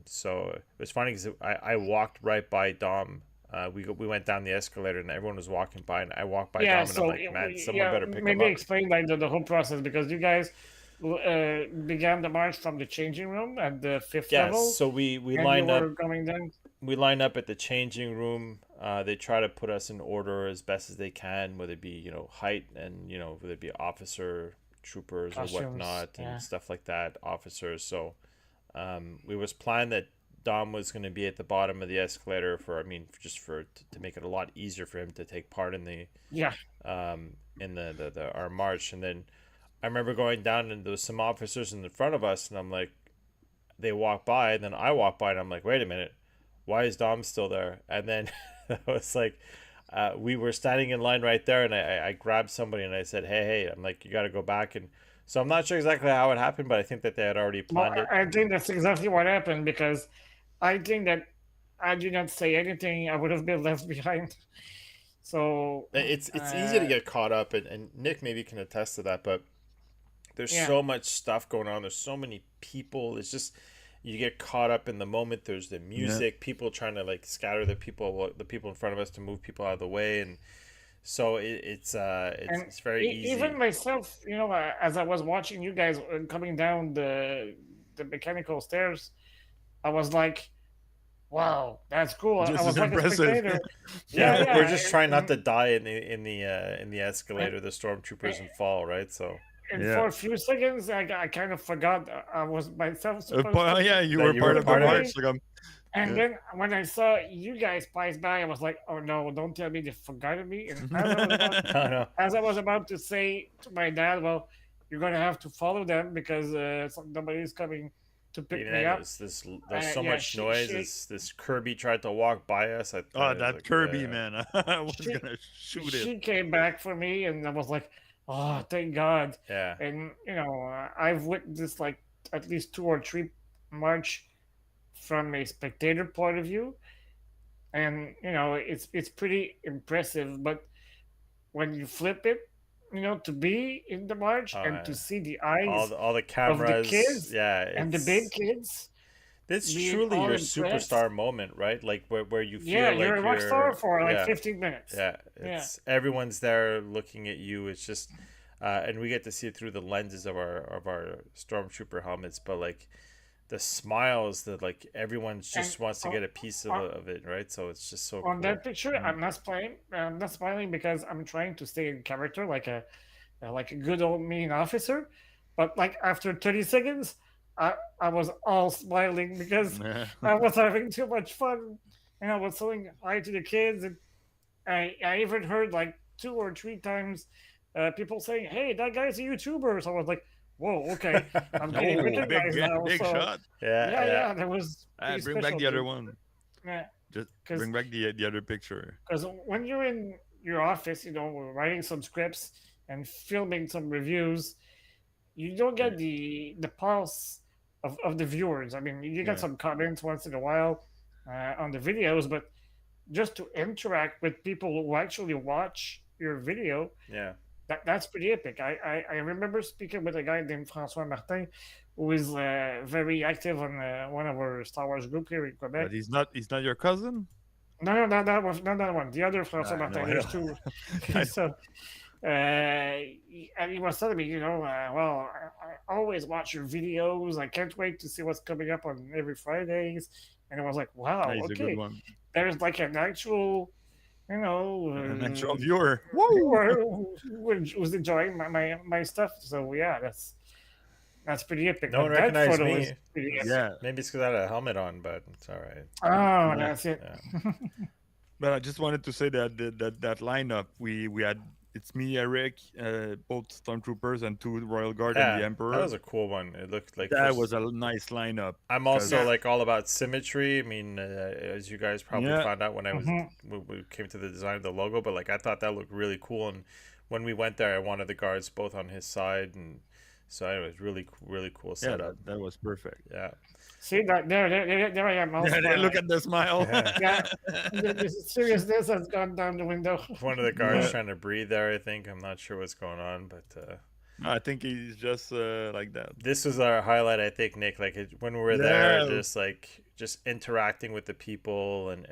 So it was funny because I walked right by Dom. We went down the escalator and everyone was walking by, and I walked by yeah. Dom and I'm So like, man, someone yeah, better pick him maybe up. explain like the whole process because you guys began the march from the changing room at the fifth Yeah. level, So we and you line were up. coming down. We line up at the changing room. They try to put us in order as best as they can, whether it be height and whether it be officer, troopers or Costumes, whatnot and yeah. stuff like that. Officers. So we was planned that Dom was going to be at the bottom of the escalator for, I mean, just for to make it a lot easier for him to take part Yeah, in the our march. And then I remember going down and there was some officers in the front of us, and I'm like, they walk by, and then I walk by, and I'm like, wait a minute, why is Dom still there? And then I was like, we were standing in line right there, and I grabbed somebody and I said, hey, I'm like, you got to go back. And so I'm not sure exactly how it happened, but I think that they had already well, planned it. I think that's exactly what happened because I think that I did not say anything, I would have been left behind. So It's easy to get caught up, and Nick maybe can attest to that, but there's yeah, so much stuff going on. There's so many people. It's just you get caught up in the moment. There's the Yeah. music, people trying to like scatter the people in front of us to move people out of the way, and so and it's very even easy. myself, as I was watching you guys coming down the mechanical stairs, I was like, "Wow, that's cool." I This is was like a impressive. spectator. Yeah, Yeah, we're yeah. just trying not And, to die in the and, escalator, the stormtroopers, and fall, right? So and Yeah. for a few seconds, I kind of forgot I was myself supposed to Yeah, you that were you were part lead of the the part of it. way. march. Like And yeah. then when I saw you guys pass by, I was like, "Oh no! Don't tell me they forgot me." And No, no. as I was about to say to my dad, "Well, you're gonna have to follow them because nobody's coming to pick Even me then, it up." was there's so Yeah, much noise. This Kirby tried to walk by us. Oh, I was that like, Kirby man! I was she gonna shoot it. she came back for me, and I was like, "Oh, thank God!" yeah. And I've witnessed like at least two or three march from a spectator point of view, and it's pretty impressive. But when you flip it, to be in the march and to Uh, see the eyes all the of the cameras. kids Yeah, and the big kids it's being truly all your impressed. superstar moment, right? Like where you Yeah, feel you're like a rock star you're for like yeah 15 minutes. yeah. Yeah. It's everyone's there looking at you. It's just and we get to see it through the lenses of our stormtrooper helmets, but like the smiles that like everyone And just wants to on, get a piece on, of it, right? So it's just so on cool. that picture, Mm. I'm not smiling because I'm trying to stay in character like a good old mean officer. But like after 30 seconds, I was all smiling because Yeah. I was having too much fun and I was saying hi to the kids. And I even heard like two or three times people saying, "Hey, that guy's a YouTuber." So I was like, "Whoa, okay, I'm getting Oh, recognized now." big So shot! Yeah, yeah. yeah, that was pretty Bring back special the other too. one. Yeah, Just because bring back the other picture. when you're in your office, writing some scripts and filming some reviews, you don't Yeah. get the pulse of the viewers. I mean, you get Yeah. some comments once in a while on the videos, but just to interact with people who actually watch your video, Yeah. that's pretty epic. I remember speaking with a guy named François Martin, who is very active on one of our Star Wars group here in Quebec. But he's not your cousin. No, no, not that one, not that one. The other François I know. Martin. I There's know. two. I So, and he was telling me, well, I always watch your videos. I can't wait to see what's coming up on every Fridays. And I was like, know. wow, He's a good okay. one. There's like an actual, An actual viewer. viewer who's enjoying my stuff. So yeah, that's pretty epic. No one But that recognized photo is me. pretty epic. Yeah. Maybe it's because I had a helmet on, but it's all right. Oh, Yeah. that's it. Yeah. But I just wanted to say that that lineup we had. It's me, Eric, both stormtroopers, and two Royal Guard and the Yeah, Emperor. that was a cool one. It looked like That was a nice lineup. I'm also Yeah. like all about symmetry. I mean, as you guys probably Yeah. found out when I was we came to the design of the logo, but like I thought that looked really cool. And when we went there, I wanted the guards both on his side, and so it was really cool Yeah, setup. that was perfect. Yeah, See that there I am. All Yeah, smiling. look at the smile. Yeah, the seriousness has gone down the window. one of the guards Yeah. trying to breathe there. I think I'm not sure what's going on, but I think he's just like that. this was our highlight. I think Nick, like when we were there, Yeah. just interacting with the people and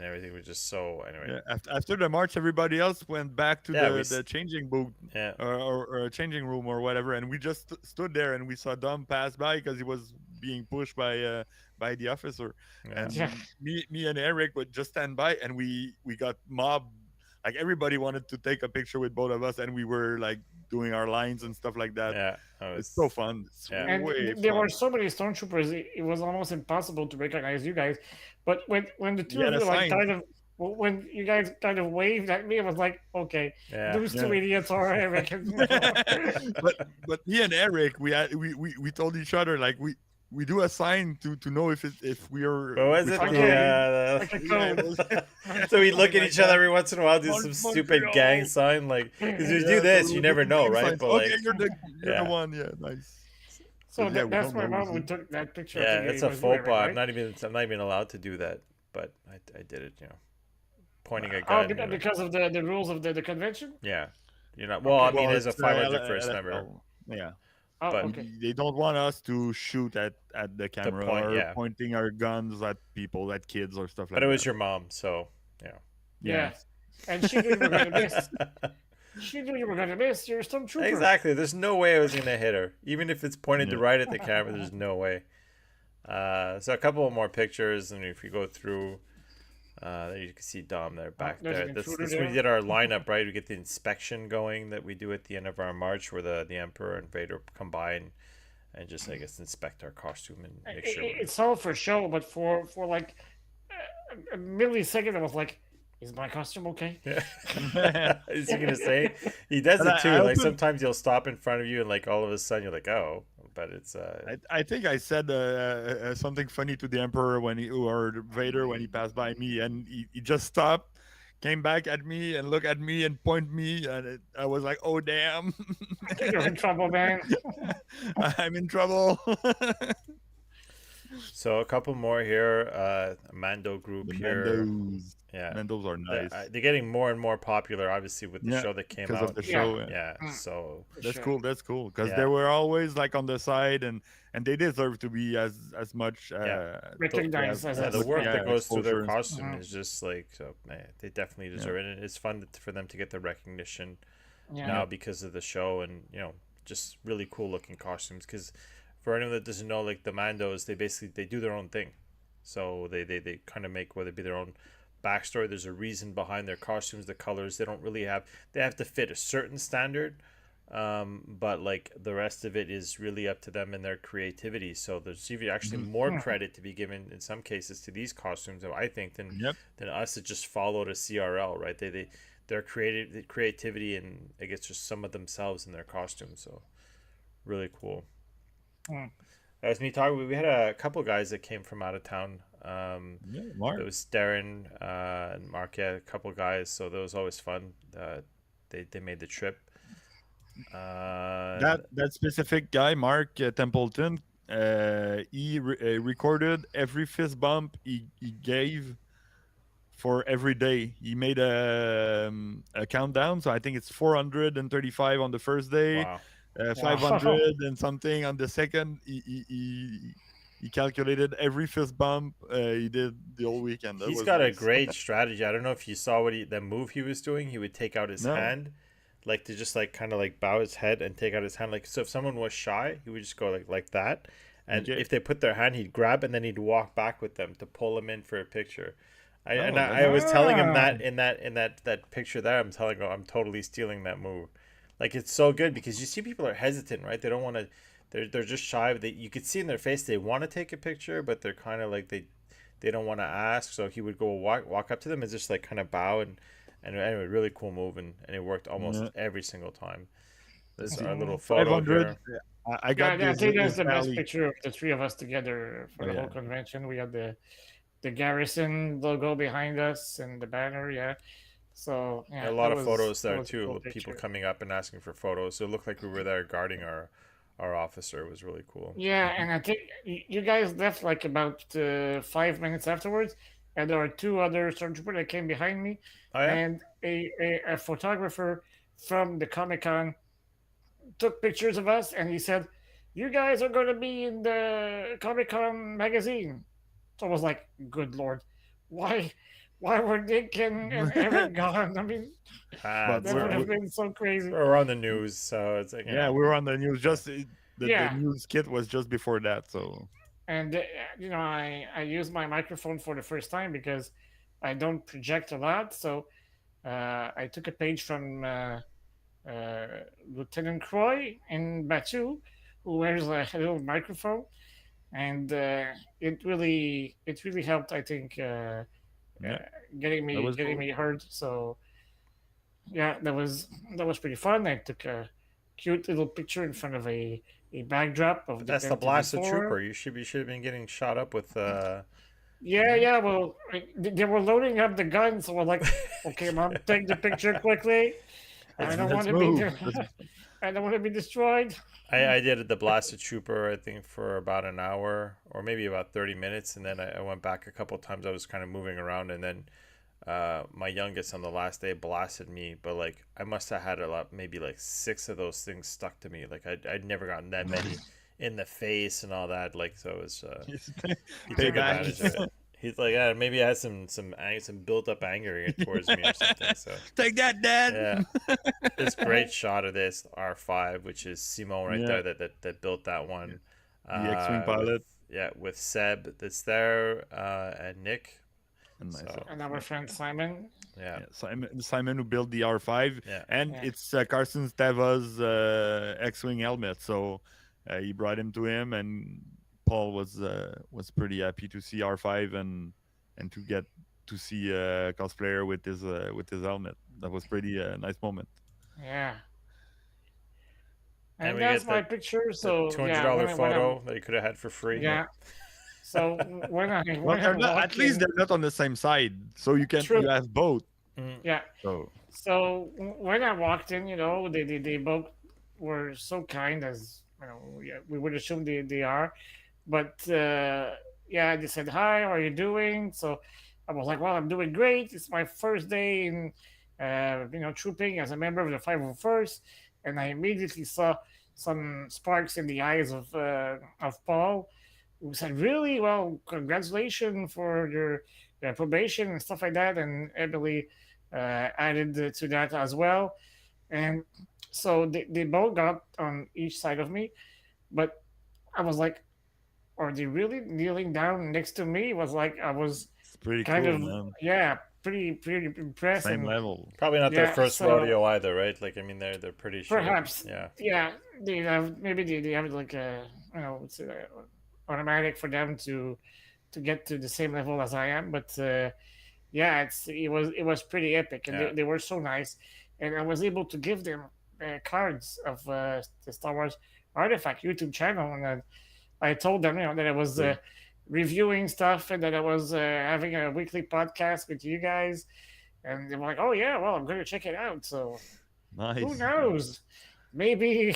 everything was just so anyway. Yeah. After the march, everybody else went back to Yeah, the changing booth Yeah. or changing room or whatever, and we just stood there and we saw Dom pass by because he was being pushed by the officer, Yeah. and Yeah. me and Eric would just stand by, and we got mobbed. Like everybody wanted to take a picture with both of us, and we were like doing our lines and stuff like that. Yeah, that It's so fun. It's Yeah. And way there fun. were so many stormtroopers, it was almost impossible to recognize you guys. But when the two Yeah, of you that's like fine. kind of when you guys kind of waved at me, I was like, okay, Yeah. those two Yeah. idiots are Eric. but me and Eric, we told each other like we do a sign to know if we are. What was which it? one Okay. Yeah. Like a Yeah, it code. was- So we look at like each other that. every once in a while, do some Montreal. stupid gang sign, like because you Yeah, do this, so you we never do know, gang right? signs. But Okay, like, you're the Yeah. one. Yeah, nice. So Yeah, we that's don't my know mom who's who who. took that picture. yeah, thinking it's it a was you, faux Eric, pas. right? I'm not even allowed to do that, but I did it. Pointing a Oh, gun. you know. because of the rules of the convention. Yeah, you're not. Well, I Okay. mean, as a it's 501st member, Yeah, Oh, But- okay. they don't want us to shoot at the camera point, or yeah. pointing our guns at people, at kids or stuff like but that. it was your mom, so Yeah. And she knew you were going to miss. She knew you were going to miss. You're a stormtrooper. exactly. There's no way I was gonna hit her, even if it's pointed Yeah. right at the camera. There's no way. So a couple more pictures, and if you go through, there you can see Dom there back there's there. an This intruder when we there. did our lineup, right? We get the inspection going that we do at the end of our march, where the Emperor and Vader come by and just I guess inspect our costume and make sure. It's all for show, but for like a millisecond, I was like, "Is my costume okay?" Is he gonna say? He does But it too. I Like often- sometimes he'll stop in front of you, and like all of a sudden you're like, oh, but it's I think I said something funny to the Emperor or Vader when he passed by me, and he just stopped, came back at me and looked at me and pointed me, and I was like, "Oh damn, You're in trouble, man. I'm in trouble." So a couple more here. Mando group The here. Mandos. Yeah. Mandos are They're, nice they're getting more and more popular, obviously, with the Yeah, show that came because out. of the Yeah. show. Yeah. Mm. So For That's sure. cool. That's cool because Yeah. they were always like on the side, and they deserve to be as much Recognized as yeah, the work that goes through their exposure. costume Mhm. is just like so. They definitely deserve it, and it's fun for them to get the recognition Yeah. now because of the show, and just really cool looking costumes. Because for anyone that doesn't know, like the Mandos, they do their own thing, so they kind of make whether it be their own backstory. There's a reason behind their costumes, the colors. They don't really have. They have to fit a certain standard, but like the rest of it is really up to them and their creativity. So there's even actually more credit to be given in some cases to these costumes, I think, than Yep. us that just followed a CRL, right? Their creativity and I guess just some of themselves in their costumes. So really cool. Mm. As me talking, we had a couple guys that came from out of town. Yeah, Mark. It was Darren and Mark, yeah, a couple guys. So that was always fun. They made the trip. That specific guy, Mark Templeton, recorded every fist bump he gave for every day. He made a countdown, so I think it's 435 on the first day, Wow. Wow. 500 and something on the second. He calculated every fist bump he did the whole weekend. That He's was got a nice. great strategy. I don't know if you saw the move he was doing. He would take out his No, hand, like to just like kind of like bow his head and take out his hand. Like so, if someone was shy, he would just go like that. And okay, if they put their hand, he'd grab and then he'd walk back with them to pull them in for a picture. no, I that's was telling him Ah. that that picture there. I'm telling him I'm totally stealing that move. Like it's so good because you see people are hesitant, right? They don't want to. They're just shy. You could see in their face they want to take a picture, but they're kind of like they don't want to ask. So he would go walk up to them and just like kind of bow and anyway, really cool move and it worked almost yeah. every single time. This is our little Mhm. photo 500. here. I Yeah, got I think that's his the best tally. picture of the three of us together for Oh the whole yeah, convention. We had the Garrison logo behind us and the banner. Yeah, so A yeah, lot of photos that there was a cool too. People picture. coming up and asking for photos. So it looked like we were there guarding our officer. It was really cool. Yeah, and I think you guys left like about 5 minutes afterwards, and there were two other stormtroopers that came behind me, Oh yeah. and a photographer from the Comic Con took pictures of us, and he said, "You guys are going to be in the Comic Con magazine." So I was like, "Good lord, why, why were Nick and Eric gone? I mean, Ah, but it's that would fine. have been so crazy." We're on the news, so it's like yeah, we were on the news. yeah. Just the Yeah, news kit was just before that. So and I used my microphone for the first time because I don't project a lot, so I took a page from uh, Lieutenant Croy in Batu, who wears a little microphone, and it really helped. I think yeah, getting that me was getting cool. me heard. So yeah, that was pretty fun. I took a cute little picture in front of a backdrop of But the that's the MTV blaster floor. trooper. You should have been getting shot up with Yeah, yeah. Well, they were loading up the gun, so we're like, okay, mom, take the picture quickly. I it's don't want Let's to be move. Let's I don't want to be destroyed. I did the blaster trooper I think for about an hour or maybe about 30 minutes and then I went back a couple of times. I was kind of moving around and then my youngest on the last day blasted me, but like I must have had a lot, maybe like six of those things stuck to me. Like I'd never gotten that many in the face and all that. Like so it was he took payback. advantage of it. He's like, yeah, maybe I had some built up anger towards me or something. So Take that, Dad. yeah, this great shot of this R5, which is Simon right Yeah, there that built that one. the X-wing With pilot with Seb that's there and Nick. and So myself. And our Yeah. friend Simon. yeah, Yeah, Simon who built the R5, yeah. and Yeah. it's Carson Stava's X-wing helmet. So he brought him to him, and Paul was pretty happy to see R5 and to get to see a cosplayer with his helmet. That was pretty nice moment. Yeah. And And we that's get my picture. the So two hundred yeah, dollar when I'm photo that you could have had for free. yeah. So when I Well, when I they're not. At walk least in, they're not on the same side, so you true. have both. Mm. Yeah. So So when I walked in, they both were so kind as we would assume they are, but yeah, they said hi. How are you doing? So I was like, well, I'm doing great. It's my first day in trooping as a member of the 501st, and I immediately saw some sparks in the eyes of Paul, who said, "Really? Well, congratulations for your probation and stuff like that." And Emily added to that as well. And so they both got on each side of me, but I was like, are they really kneeling down next to me? It was like I was it's pretty kind cool, of, man. yeah, pretty impressed. Same And level. Probably not their yeah, first so rodeo either, right? Like I mean, they're pretty sure. perhaps, Yeah, yeah, they have like a, it's automatic for them to get to the same level as I am. But yeah, it was pretty epic, and yeah. they were so nice, and I was able to give them cards of the Star Wars Artifact YouTube channel, and I told them that I was Good. reviewing stuff and that I was having a weekly podcast with you guys, and they were like, "Oh yeah, well I'm going to check it out." So who Nice. knows? Maybe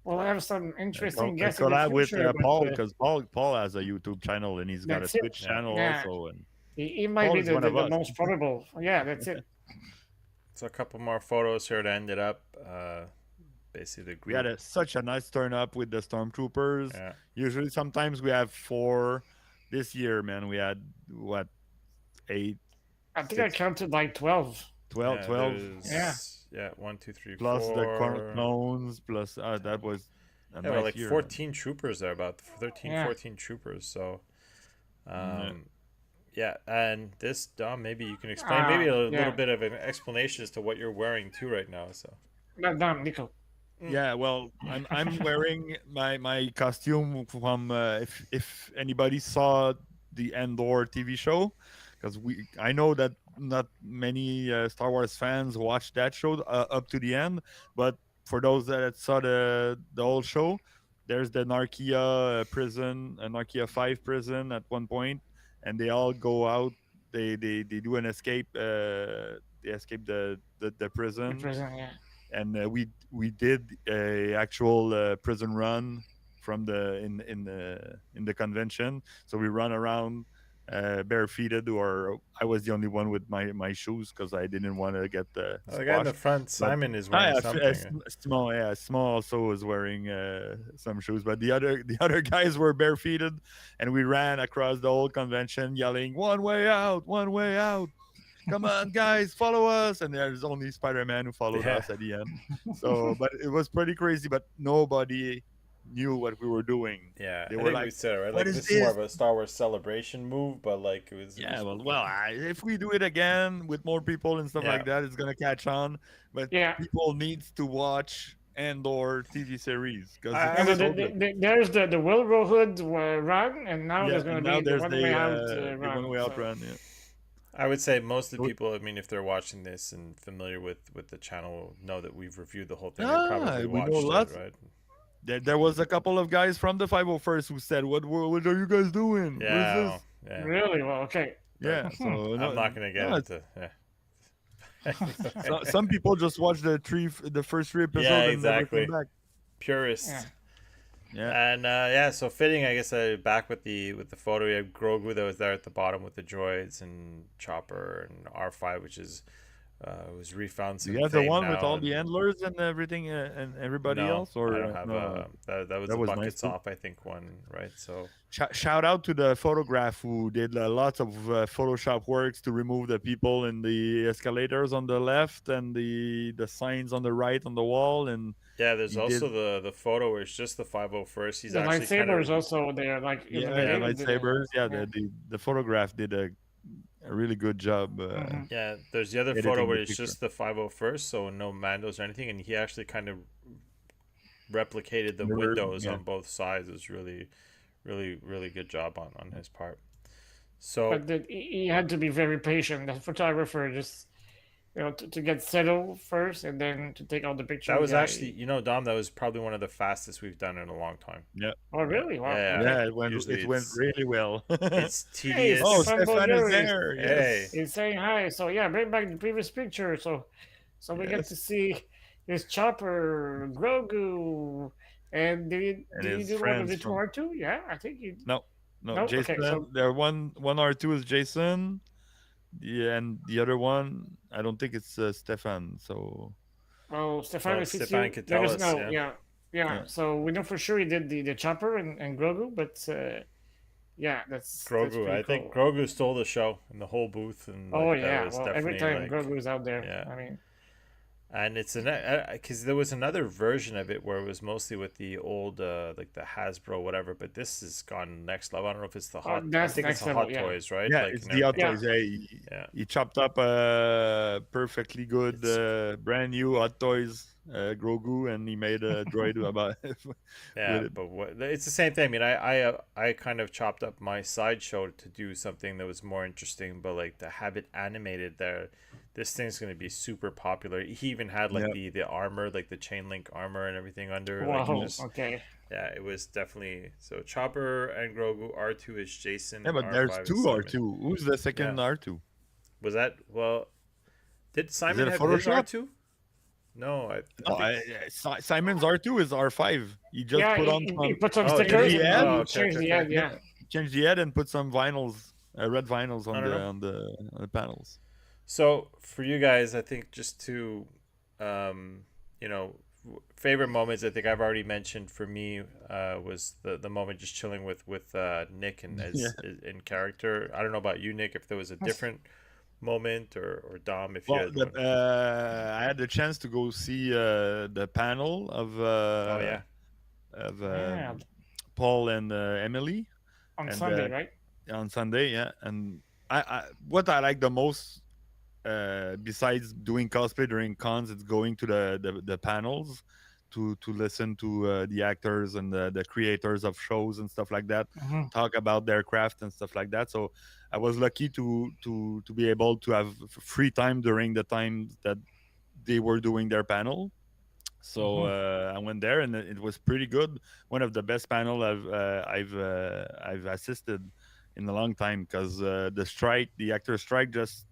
we'll have some interesting A guests in the collab with future. Paul, But because Paul has a YouTube channel and he's got a that's it. Twitch Yeah. channel Yeah, also, and he might Paul be is one of the us. most probable. Yeah, that's it. So a couple more photos here to end it up. Basically the We had group. such a nice turn up with the stormtroopers. Yeah. Usually, sometimes we have 4. This year, man, we had what, 8, I think I 6, counted like 12. 12, Yeah, 12, Yeah. there's 1, 2, 3, plus the 4. clones, plus that was a Yeah, well, nice like year. 14 troopers there, about 13, Yeah. 14 troopers. So, Yeah. yeah, and this, Dom, maybe you can explain maybe a little Yeah. bit of an explanation as to what you're wearing too right now. So, Not damn, Nico. Yeah, well, I'm wearing my costume from if anybody saw the Andor TV show, because I know that not many Star Wars fans watched that show up to the end, but for those that saw the whole show, there's the Narkia prison, Narkia 5 prison at one point, and they all go out. They do an escape. They escape the The prison, prison, yeah. and we did a actual prison run from the in the convention. So we run around barefooted, or I was the only one with my shoes because I didn't want to get the guy in the squashed. front, But Simon, is wearing something. Small also was wearing some shoes, but the other guys were barefooted, and we ran across the whole convention yelling, "One way out! One way out!" Come on, guys, follow us. And there's only Spider-Man who followed Yeah. us at the end. So, but it was pretty crazy, but nobody knew what we were doing. Yeah, They I were think like, we said it, right? "What Like, is this is more this?" of a Star Wars celebration move, but like it was. Yeah, if we do it again with more people and stuff Yeah. like that, it's gonna catch on. But Yeah. people needs to watch Andor TV series because I And it's would- so good. there's the Wilbur Hood run, and now Yeah, there's going and to now be the there's one way out the run. one way out So, run. Yeah. I would say most of the people, I mean, if they're watching this and familiar with the channel, know that we've reviewed the whole thing. They probably We know watched lots. it, right? There was a couple of guys from the 501st who said, "What are you guys doing? Yeah, What is this?" yeah. really? Well, okay. Yeah, so I'm not gonna get no, into. Yeah. some people just watch the first 3 episodes Yeah, and never exactly. come back. Purists. Yeah. Yeah, And so fitting, I guess. Back with the photo, we have Grogu that was there at the bottom with the droids, and Chopper and R5, which is was refound. Some you have the fame one with now, all the handlers and everything, and everybody No, else, or I don't have no? that was That a was nice buckets too. off, I think, one, right? So Shout out to the photograph who did lots of Photoshop works to remove the people in the escalators on the left and the signs on the right on the wall, and yeah, there's he also did the photo where it's just the 501st. He's The actually kind lightsabers of also there, like yeah, illuminated. lightsabers. Yeah, the photograph did a really good job. Mhm. yeah. There's the other photo editing where the it's picture. just the 501st, so no Mandos or anything, and he actually kind of replicated the Mirrored, windows yeah. on both sides. It was really, really, really good job on his part. So But he had to be very patient. The photographer just, to get settled first and then to take all the pictures. that was Yeah, actually, Dom, that was probably one of the fastest we've done in a long time. Yeah, Oh, really? Wow. Yeah, Okay. yeah, Usually it went it's- really well. It's Hey, tedious. Oh, Stefan Stefan is Bonjour there. Yes. Hey. He's saying hi. So yeah, bring back the previous picture. So we get Yes. to see his Chopper, Grogu, and And did you his do one of friends the two from- R2? Yeah, I think you. No, No? Okay, Jason. so- There one R2 is Jason. Yeah, and the other one, I don't think it's Stefan. So Well, Stefan, Well, if it's Stefan you, could let tell us us, know. yeah. Yeah. Yeah. So we know for sure he did the Chopper and Grogu, but yeah, that's Grogu. pretty I think cool. Grogu stole the show in the whole booth, and Oh like, that yeah, was well every definitely, time like, Grogu's out there, yeah. I mean, and it's because there was another version of it where it was mostly with the old like the Hasbro whatever, but this has gone next level. I don't know if it's the hot. I that's think it's next the level, Hot yeah. Toys, right? yeah, Like, it's and the Hot everything. Toys. Yeah, Yeah. he chopped up perfectly good, brand new Hot Toys Grogu, and he made a droid about. Yeah, with it. but it's the same thing. I mean, I kind of chopped up my sideshow to do something that was more interesting, but like to have it animated there, this thing's gonna be super popular. He even had like the armor, like the chain link armor and everything under. Wow. Like, just, Okay. yeah, it was definitely so. Chopper and Grogu. R2 is Jason. Yeah, but R5 there's is two Simon. R2. Who's the second Yeah. R2? Was that did Simon it a have his Photoshop? R2? No, I No, think. Simon's R2 is R5. He just Yeah, put on he some put some Oh, did change stickers he? the and head. Oh, he okay, changed okay, the okay. ad. Yeah, Yeah. change the head and put some vinyls, red vinyls I don't know. on the panels. So for you guys, I think just to, um, you know, favorite moments. I think I've already mentioned. For me, was the moment just chilling with Nick and Yeah. as in character. I don't know about you, Nick, if there was a different moment or Dom, if you Well, had one. I had the chance to go see the panel Oh yeah, of Yeah. Paul and Emily, On and Sunday, right? on Sunday, yeah. And what I like the most, besides doing cosplay during cons, it's going to the panels to listen to the actors and the creators of shows and stuff like that, Mm-hmm. talk about their craft and stuff like that. So I was lucky to be able to have free time during the time that they were doing their panel. So Mm-hmm. I went there, and it was pretty good. One of the best panel I've assisted in a long time, because the actor strike just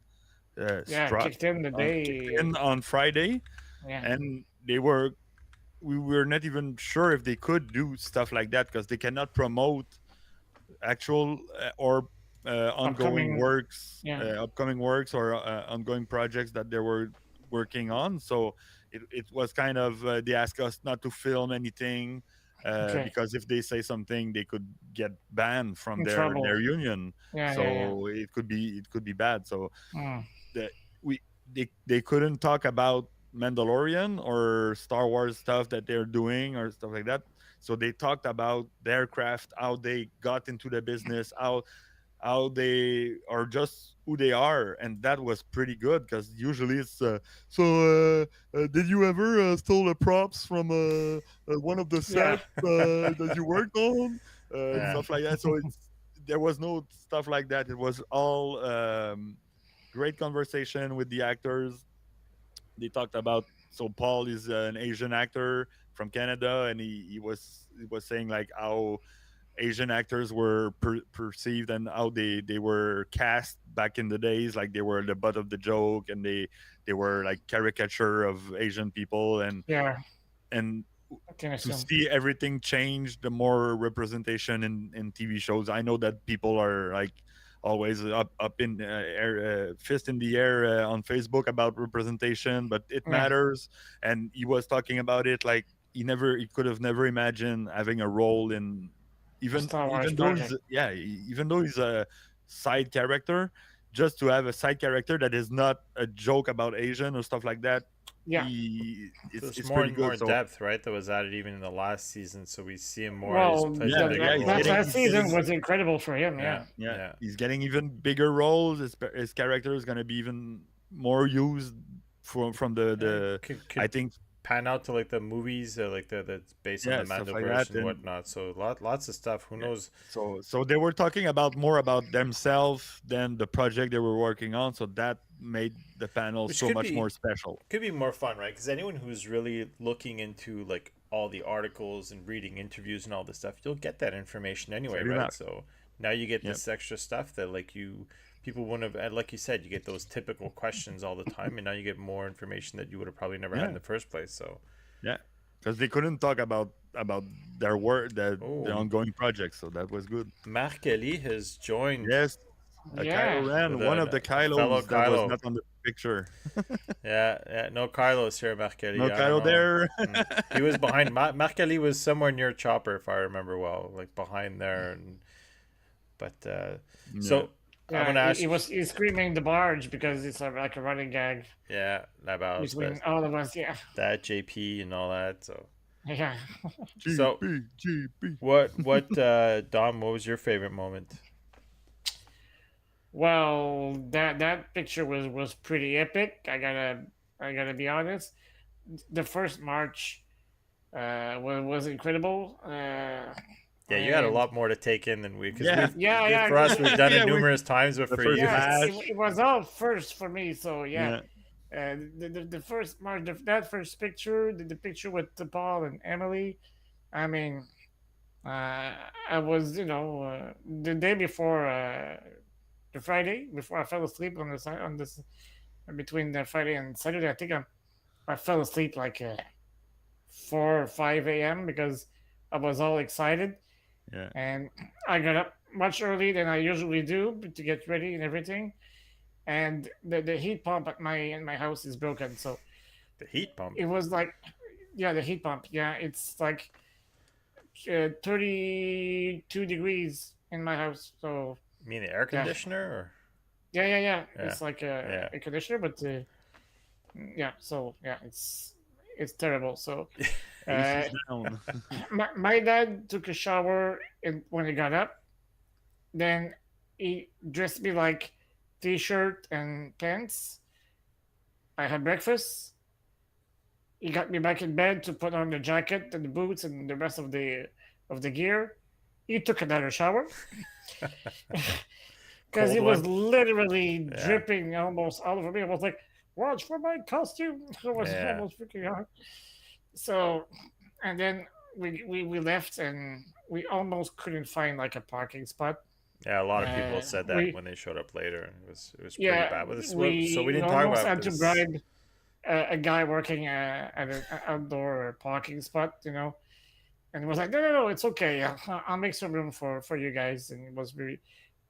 Yeah, struck kicked in the kicked day. in on Friday, Yeah. and we were not even sure if they could do stuff like that, because they cannot promote actual or Upcoming. Yeah. upcoming works or ongoing projects that they were working on. So it was kind of, they asked us not to film anything, Okay. because if they say something, they could get banned from In their trouble. union. Yeah. Yeah. Yeah. So it could be bad. So Mm. the, they couldn't talk about Mandalorian or Star Wars stuff that they're doing or stuff like that. So they talked about their craft, how they got into the business, how they are, just who they are, and that was pretty good, because usually it's did you ever stole the props from one of the Yeah. sets that you worked on, and yeah. stuff like that. So it's there was no stuff like that. It was all great conversation with the actors. They talked about, so Paul is an Asian actor from Canada, and he was saying like how Asian actors were perceived and how they were cast back in the days, like they were the butt of the joke, and they were like caricature of Asian people, Yeah. and I can to assume. see everything change, the more representation in TV shows. I know that people are like always up in fist in the air on Facebook about representation, but it Yeah. matters. And he was talking about it like he could have never imagined having a role in, A Star Wars even though project. even though he's a side character, just to have a side character that is not a joke about Asian or stuff like that, Yeah. There's it's more pretty and good. more So depth, right? That was added even in the last season, so we see him more. He Well, plays a bigger he's that role. getting last season was incredible for him. Yeah, Yeah. yeah, yeah. he's getting even bigger roles. His character is going to be even more used from the I Could think, pan out to like the movies, like that's based on the yeah, stuff like Mandoverse that. and And whatnot. So lots of stuff. Who yeah, knows? so they were talking about more about themselves than the project they were working on. So that made the panel Which so much more special. could be more fun, right? Because anyone who's really looking into like all the articles and reading interviews and all this stuff, you'll get that information anyway, Salut, right? Marc. So now you get Yep. this extra stuff that like you people wouldn't have, and like you said, you get those typical questions all the time, and now you get more information that you would have probably never had in Yeah, the first place. So, yeah, because they couldn't talk about their work, the oh, ongoing projects. So that was good. Mark Ellie has joined Yes, a Yeah. Kylo Ren, with one of the a fellow Kylos that was Kylo. not on the picture. Yeah, yeah, no Carlos here, No Markelly. I don't Kylo know. there. He was behind. Markelly was somewhere near Chopper, if I remember well, like behind there. And but Yeah. so I'm Yeah. gonna He ask. was he's screaming the barge because it's like a running gag Yeah, about between all of us. Yeah. that JP and all that. So Yeah. so GP. what Dom? What was your favorite moment? Well, that picture was pretty epic. I gotta be honest. The first march was incredible. Yeah, you had a And lot more to take in than we, because Yeah. yeah, for us we've done it Yeah, numerous times, but the for first you, yeah, match. it was all first for me. So yeah, Yeah. the first march, that first picture, the picture with Paul and Emily. I mean, I was the day before the Friday before I fell asleep on the side on this between the Friday and Saturday. I think I fell asleep like 4 or 5 a.m. because I was all excited, Yeah. and I got up much earlier than I usually do to get ready and everything. And the heat pump at my in my house is broken, so The heat pump. it was like, yeah, the heat pump, yeah, it's like 32 degrees in my house. So You mean the air yeah, conditioner? yeah. Or yeah, It's like yeah. a conditioner, but yeah. So yeah, it's terrible. So uh, AC's down. my dad took a shower when he got up. Then he dressed me like t-shirt and pants. I had breakfast. He got me back in bed to put on the jacket and the boots and the rest of the gear. He took another shower because Cold it was one. literally Yeah, dripping almost all over me. I was like, "Watch for my costume!" I was yeah, almost freaking out. So, and then we left and we almost couldn't find like a parking spot. yeah. A lot of people Uh, said that we when they showed up later. It was pretty yeah bad. But this so we we we didn't talk almost about had to this. bribe a guy working at an outdoor parking spot, and was like, no, it's okay. I'll make some room for you guys, and it was very,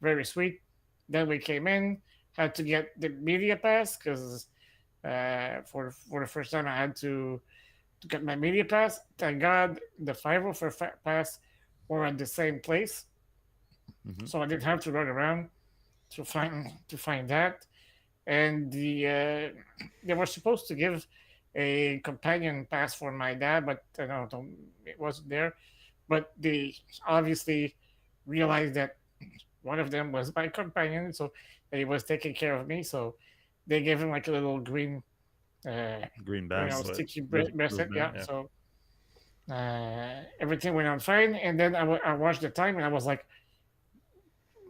very sweet. Then we came in, had to get the media pass because for the first time I had to get my media pass. Thank God the 504 pass were at the same place, Hmm. so I didn't have to run around to find that. And they were supposed to give a companion pass for my dad, but no, it wasn't there. But they obviously realized that one of them was my companion, so he was taking care of me. So they gave him like a little green, uh, Green band. Bracelet. sticky bracelet. Wristband. Yeah. Yeah. So everything went on fine, and then I watched the time, and I was like,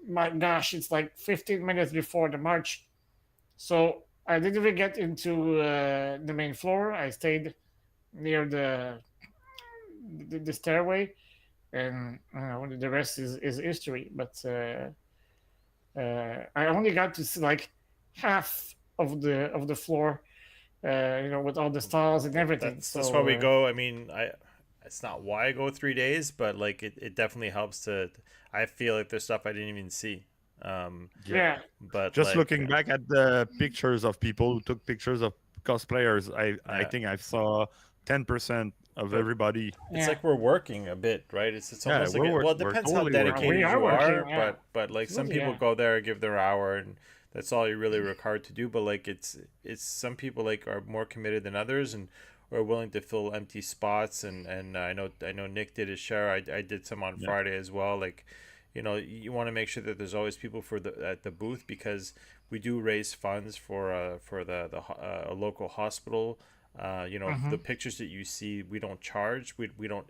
my gosh, it's like 15 minutes before the march. So I didn't even get into the main floor. I stayed near the stairway, and the rest is history. But I only got to see like half of the floor, with all the stalls and everything. That's why So we go. I mean, it's not why I go 3 days, but like it definitely helps to. I feel like there's stuff I didn't even see. Yeah. yeah, But Just like looking back at the pictures of people who took pictures of cosplayers, I yeah, think I saw 10% of but everybody. it's yeah. like we're working a bit, right? It's Yeah, almost like well, it we're depends how totally working. We dedicated are you are, working. Yeah, but like some absolutely. people Yeah, go there, give their hour, and that's all you really required to do. But like it's some people like are more committed than others, and are willing to fill empty spots. And I know Nick did his share. I did some on Yeah. Friday as well. Like, you want to make sure that there's always people for the at the booth because we do raise funds for a local hospital. hmm The pictures that you see, we don't charge. We don't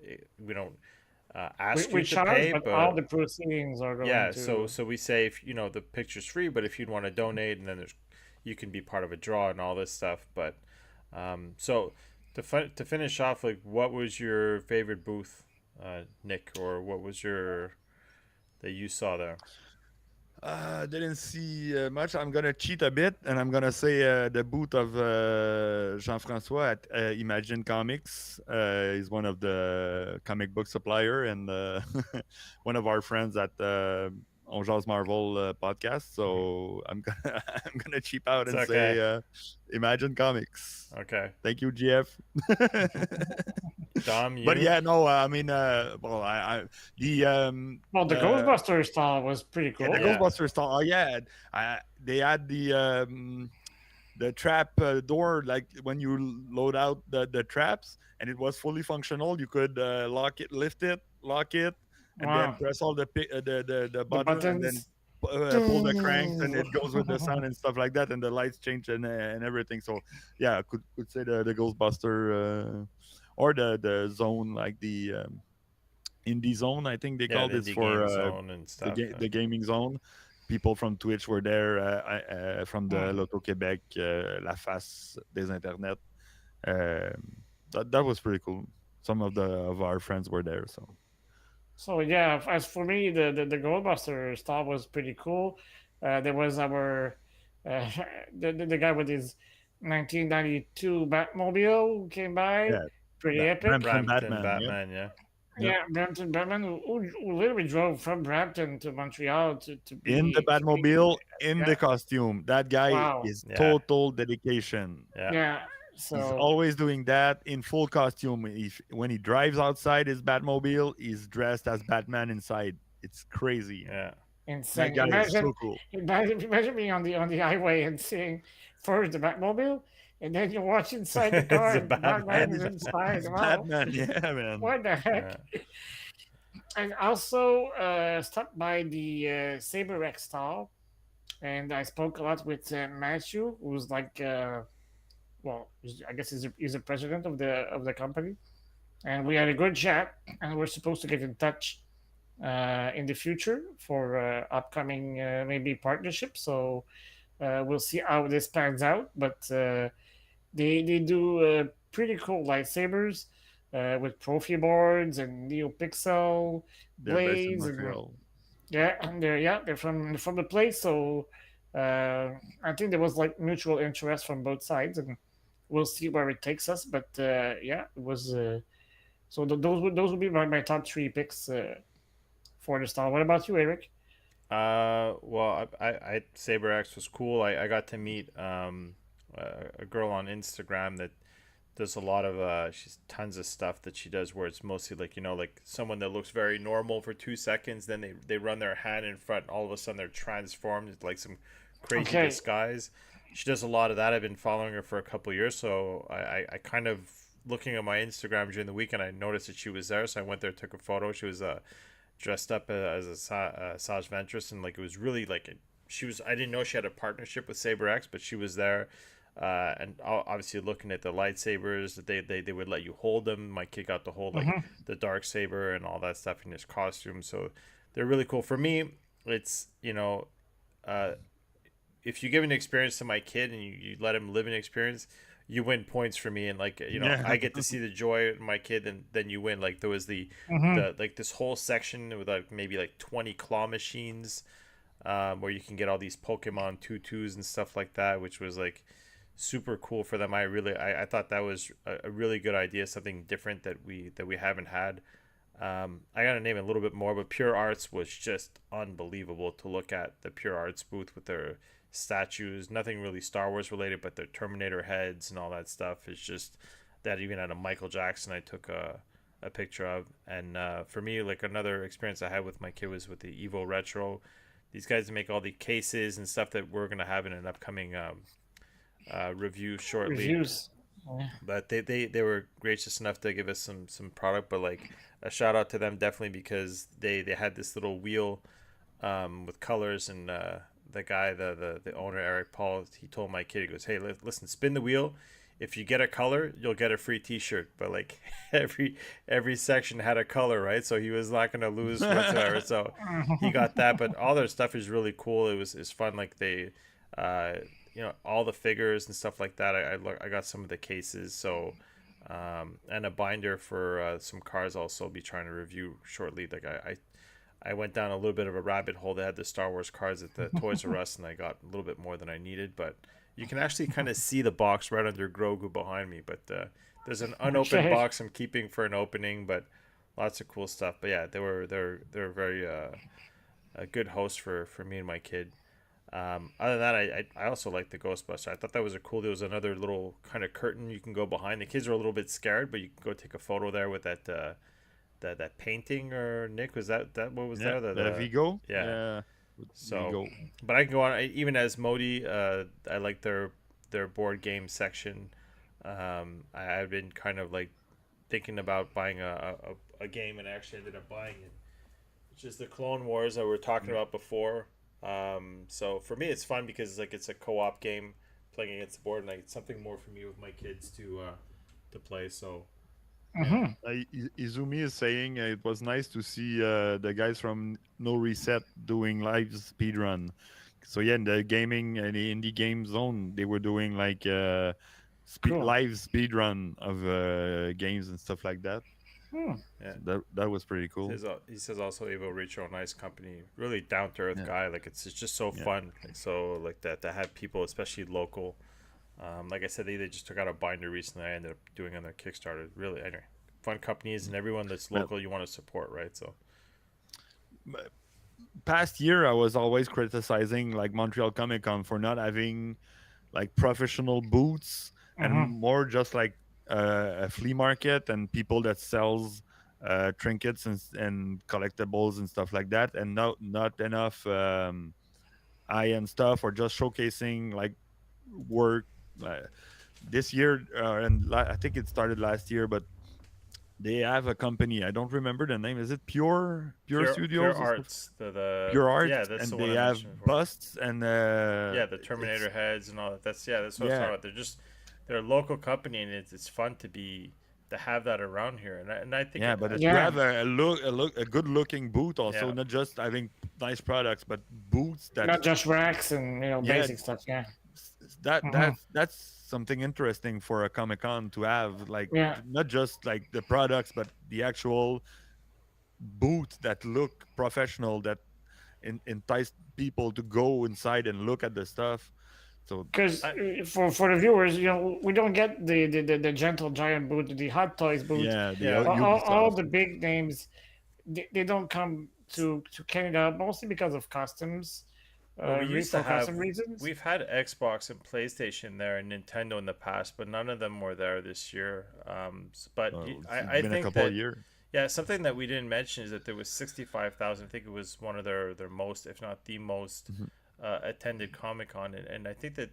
ask we you to charge, pay, but all but the proceedings are going yeah. So to. so we say if the picture's free, but if you'd want to donate, and then you can be part of a draw and all this stuff. But so to finish off, like what was your favorite booth, Nick, or what was your that you saw there? Didn't see much. I'm gonna cheat a bit, and I'm gonna say the booth of Jean-François at Imagine Comics is one of the comic book supplier and one of our friends at On Jase Marvel podcast. So I'm gonna I'm gonna cheap out It's and okay. say Imagine Comics. Okay, Thank you, GF. Dom, But you yeah, no, I mean, well, the Well, the Ghostbuster style was pretty yeah, the cool. yeah. Ghostbusters style. Oh yeah, they had the trap door, like when you load out the traps, and it was fully functional. You could lock it, lift it, lock it, and then Wow, press all the the button, and then buttons. pull the cranks, and it goes with the sound and stuff like that, and the lights change and everything. So yeah, I could say the Ghostbuster or the zone, like the indie zone, I think they Yeah, called the it indie for game zone and stuff. the gaming zone. People from Twitch were there, from the Hmm. Loto Québec, La Face des Internet. That was pretty cool. Some of our friends were there, so So yeah, as for me, the Goldbuster style was pretty cool. There was our uh, the guy with his 1992 Batmobile came by, Yeah, pretty epic. Brampton Brampton Batman. Yep. Batman, yeah. Yep. Yeah, Brampton Batman, who literally drove from Brampton to Montreal to In the be Batmobile, in yeah, the costume. That guy wow, is Yeah. total dedication. Yeah. yeah. He's So always doing that in full costume. When he drives outside his Batmobile, he's dressed as Batman inside. It's crazy. Yeah. That insane. guy is Imagine, so cool. imagine being on the highway and seeing first the Batmobile, and then you watch inside the It's car a and Batman And Batman. is inside. it's Wow, Batman. Yeah, man. what the heck? Yeah. And also stopped by the Saber X stall, and I spoke a lot with Matthew, who's like, I guess he's the president of the company, and we had a good chat, and we're supposed to get in touch in the future for upcoming maybe partnerships. So we'll see how this pans out, but they do pretty cool lightsabers with Profi boards and NeoPixel They're based in blades, and Montreal. yeah, and they're from the place. So I think there was like mutual interest from both sides, and we'll see where it takes us. But yeah, it was. So those would be my top three picks for the style. What about you, Eric? Well, I Saber X was cool. I got to meet a girl on Instagram that does a lot of she's tons of stuff that she does where it's mostly like like someone that looks very normal for 2 seconds, then they run their hand in front, and all of a sudden they're transformed into like some crazy Okay. disguise. She does a lot of that. I've been following her for a couple of years, so I kind of looking at my Instagram during the weekend, I noticed that she was there, so I went there, took a photo. She was dressed up as a Sage Ventress, and like it was really like she was. I didn't know she had a partnership with Saber X, but she was there, and obviously looking at the lightsabers that they would let you hold them. My kid got to hold like Mhm. the dark saber and all that stuff in his costume, so they're really cool. For me, it's uh, if you give an experience to my kid and you let him live an experience, you win points for me. And like Yeah. I get to see the joy in my kid, and then you win. Like there was Mhm. the like this whole section with like maybe like 20 claw machines, where you can get all these Pokemon tutus and stuff like that, which was like super cool for them. I thought that was a really good idea, something different that we haven't had. I gotta name a little bit more, but Pure Arts was just unbelievable to look at. The Pure Arts booth with their statues, nothing really Star Wars related, but their Terminator heads and all that stuff is just that. Even at a Michael Jackson, I took a picture of. And for me, like another experience I had with my kid was with the Evo Retro. These guys make all the cases and stuff that we're gonna have in an upcoming review shortly. Reviews. Yeah. But they were gracious enough to give us some product. But like a shout out to them definitely, because they had this little wheel with colors, and the guy, the owner, Eric Paul, he told my kid, he goes, hey, listen, spin the wheel. If you get a color, you'll get a free T-shirt. But like every section had a color, right? So he was not gonna lose whatsoever. So he got that. But all their stuff is really cool. It's fun. Like they, uh, all the figures and stuff like that. I got some of the cases. So and a binder for some cars. Also be trying to review shortly. Like I went down a little bit of a rabbit hole. They had the Star Wars cards at the Toys R Us, and I got a little bit more than I needed. But you can actually kind of see the box right under Grogu behind me. But there's an unopened Okay. box I'm keeping for an opening. But lots of cool stuff. But yeah, they were very a good host for me and my kid. Other than that, I also like the Ghostbuster. I thought that was a cool. There was another little kind of curtain you can go behind. The kids are a little bit scared, but you can go take a photo there with that painting. Or Nick, was that what was Yeah. there? The Vigo. Yeah. Yeah. So, Vigo. but I can go on. Even as Modi, I like their board game section. I've been kind of like thinking about buying a game, and actually ended up buying it, which is the Clone Wars that we were talking about before. So for me, it's fun because it's a co-op game, playing against the board, and like it's something more for me with my kids to play. So yeah, Mhm. Izumi is saying it was nice to see the guys from No Reset doing live speedrun. So yeah, in the gaming and the indie game zone, they were doing like Cool. live speedrun of games and stuff like that. Hmm. yeah. So that was pretty cool. He says also Evo Richo, nice company, really down to earth Yeah, guy. Like it's just so yeah, fun, like so like that to have people, especially local, Like I said, they just took out a binder recently. I ended up doing on their Kickstarter. Really, anyway, fun companies and everyone that's But local you want to support, right? So past year, I was always criticizing like Montreal Comic Con for not having like professional booths and Mm-hmm. more just like a flea market and people that sells trinkets and collectibles and stuff like that, and not enough high end stuff or just showcasing like work. Uh, this year, I think it started last year, but they have a company. I don't remember the name. Is it Pure pure Studios or something? arts, the Pure Art, yeah, that's the and one they I have mentioned before. busts and Yeah, the it's Terminator heads and all that. That's what I was talking yeah. about. They're a local company, and it's fun to have that around here. And I think Yeah, but to Yeah, have a good looking boot also, yeah. not just having nice products, but boots that not just racks and yeah, basic stuff. Yeah. Mm-hmm. that's something interesting for a Comic Con to have, like Yeah. not just like the products, but the actual boots that look professional that entice people to go inside and look at the stuff. So Because I for the viewers, we don't get the gentle giant boot, the hot toys boot. yeah, the yeah. All Ubisoft. the big names, they don't come to Canada mostly because of customs, Well, we used to for have custom reasons. we've had Xbox and PlayStation there and Nintendo in the past, but none of them were there this year. But It's I been a think couple of that years. yeah, something that we didn't mention is that there was 65,000. I think it was one of their most, if not the most, Mhm. attended Comic Con, and I think that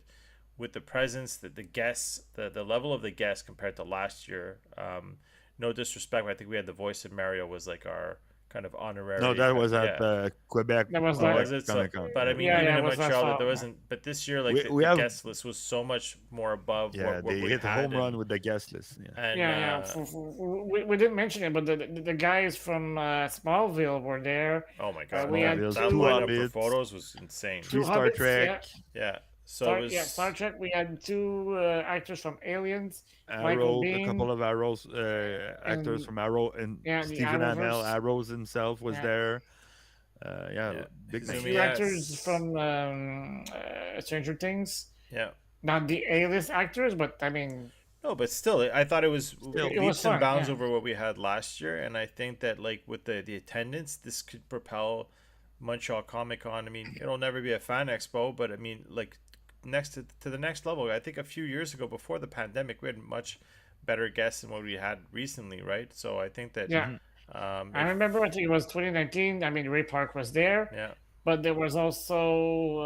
with the presence, the guests, the level of the guests compared to last year, no disrespect, but I think we had the voice of Mario was like our kind of No, honorary that kind was of at yeah. That was Oh, like, was it so? Comic Con. But I mean, Yeah, yeah, even it in was last Montreal, that fall. there Yeah. wasn't. But this year, like we the have guest list was so much more above yeah, what they we hit a had, home run with the guest list. Yeah. and Yeah, yeah. We didn't mention it, but the guys from Smallville were there. oh my god, We had Smallville's that two lineup for Hobbits, photos was insane. three two Star hobbits. Trek, Yeah, Yeah, so it Star was Trek. We had two actors from Aliens, Michael Arrow, a couple Bean, of Arrows actors and from Arrow, and yeah, the Stephen Amell, Arrowverse. Arrows himself was Yeah, there. Yeah, yeah, big a name. few actors Izumiya. from Stranger Things. Yeah, Not the A-list actors, but I mean, no, but still, I thought it was Still, it was leaps and fun. bounds Yeah, over what we had last year, and I think that like with the attendance, this could propel Montreal Comic Con. I mean, it'll never be a fan expo, but I mean, like next to the next level. I think a few years ago, before the pandemic, we had much better guests than what we had recently, right? So I think that yeah. hmm I if remember. I think it was 2019. I mean, Ray Park was there, yeah, but there was also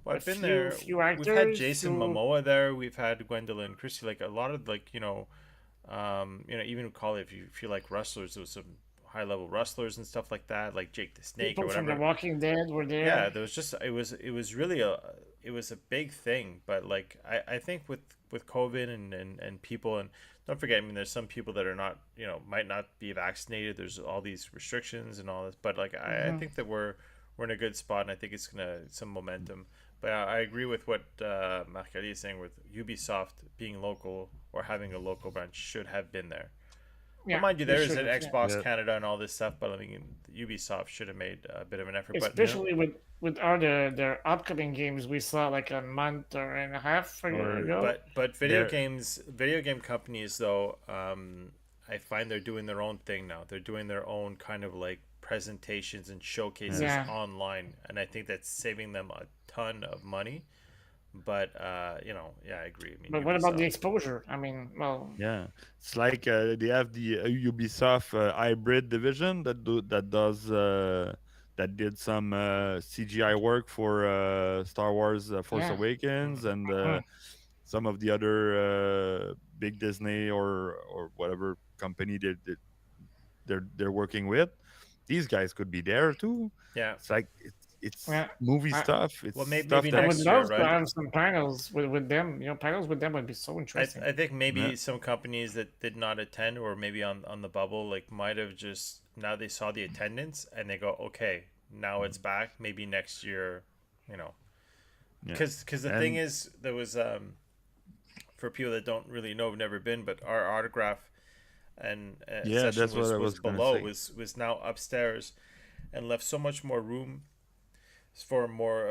well, a I've been few there. few We've had actors. Jason Few Momoa there. We've had Gwendolyn Christie. Like a lot of like even call it if you like wrestlers, there was some high level wrestlers and stuff like that, like Jake the Snake or people from The whatever. Walking Dead were Yeah, there. there was just it was really a big thing, but like I think with COVID and people and don't forget, I mean, there's some people that are not might not be vaccinated. There's all these restrictions and all this, but like I Hmm. think that we're in a good spot, and I think it's gonna some momentum. But I agree with what Marc-Ali is saying with Ubisoft being local or having a local branch should have been there. But Yeah, mind you, they there is should an have. Yeah. Xbox yeah, Canada and all this stuff, but I mean, Ubisoft should have made a bit of an effort. But yeah. Especially with all their upcoming games we saw like a month or and a half Or ago. but there, video game companies though, I find they're doing their own thing now. They're doing their own kind of like presentations and yeah, showcases Yeah, online, and I think that's saving them a ton of money. But yeah, I agree. I mean, but what about the Ubisoft. exposure? I mean, well, yeah. It's like they have the Ubisoft hybrid division that does that did some CGI work for Star Wars Force yeah. Awakens Mm. and Hmm. some of the other big Disney or whatever company they're working with. These guys could be there too. Yeah. It's like it's Yeah. movie I, stuff. It's Well, stuff maybe I that would next year, love to right? have some panels with them. Panels with them would be so I interesting. I think yeah, maybe some companies that did not attend or maybe on the bubble like might have just now they saw the attendance and they go okay now it's back maybe next year, you know, yeah, because the thing and is there was for people that don't really know have never been but our autograph and yeah, session that's what I was was gonna below say. was now upstairs and left so much more room for more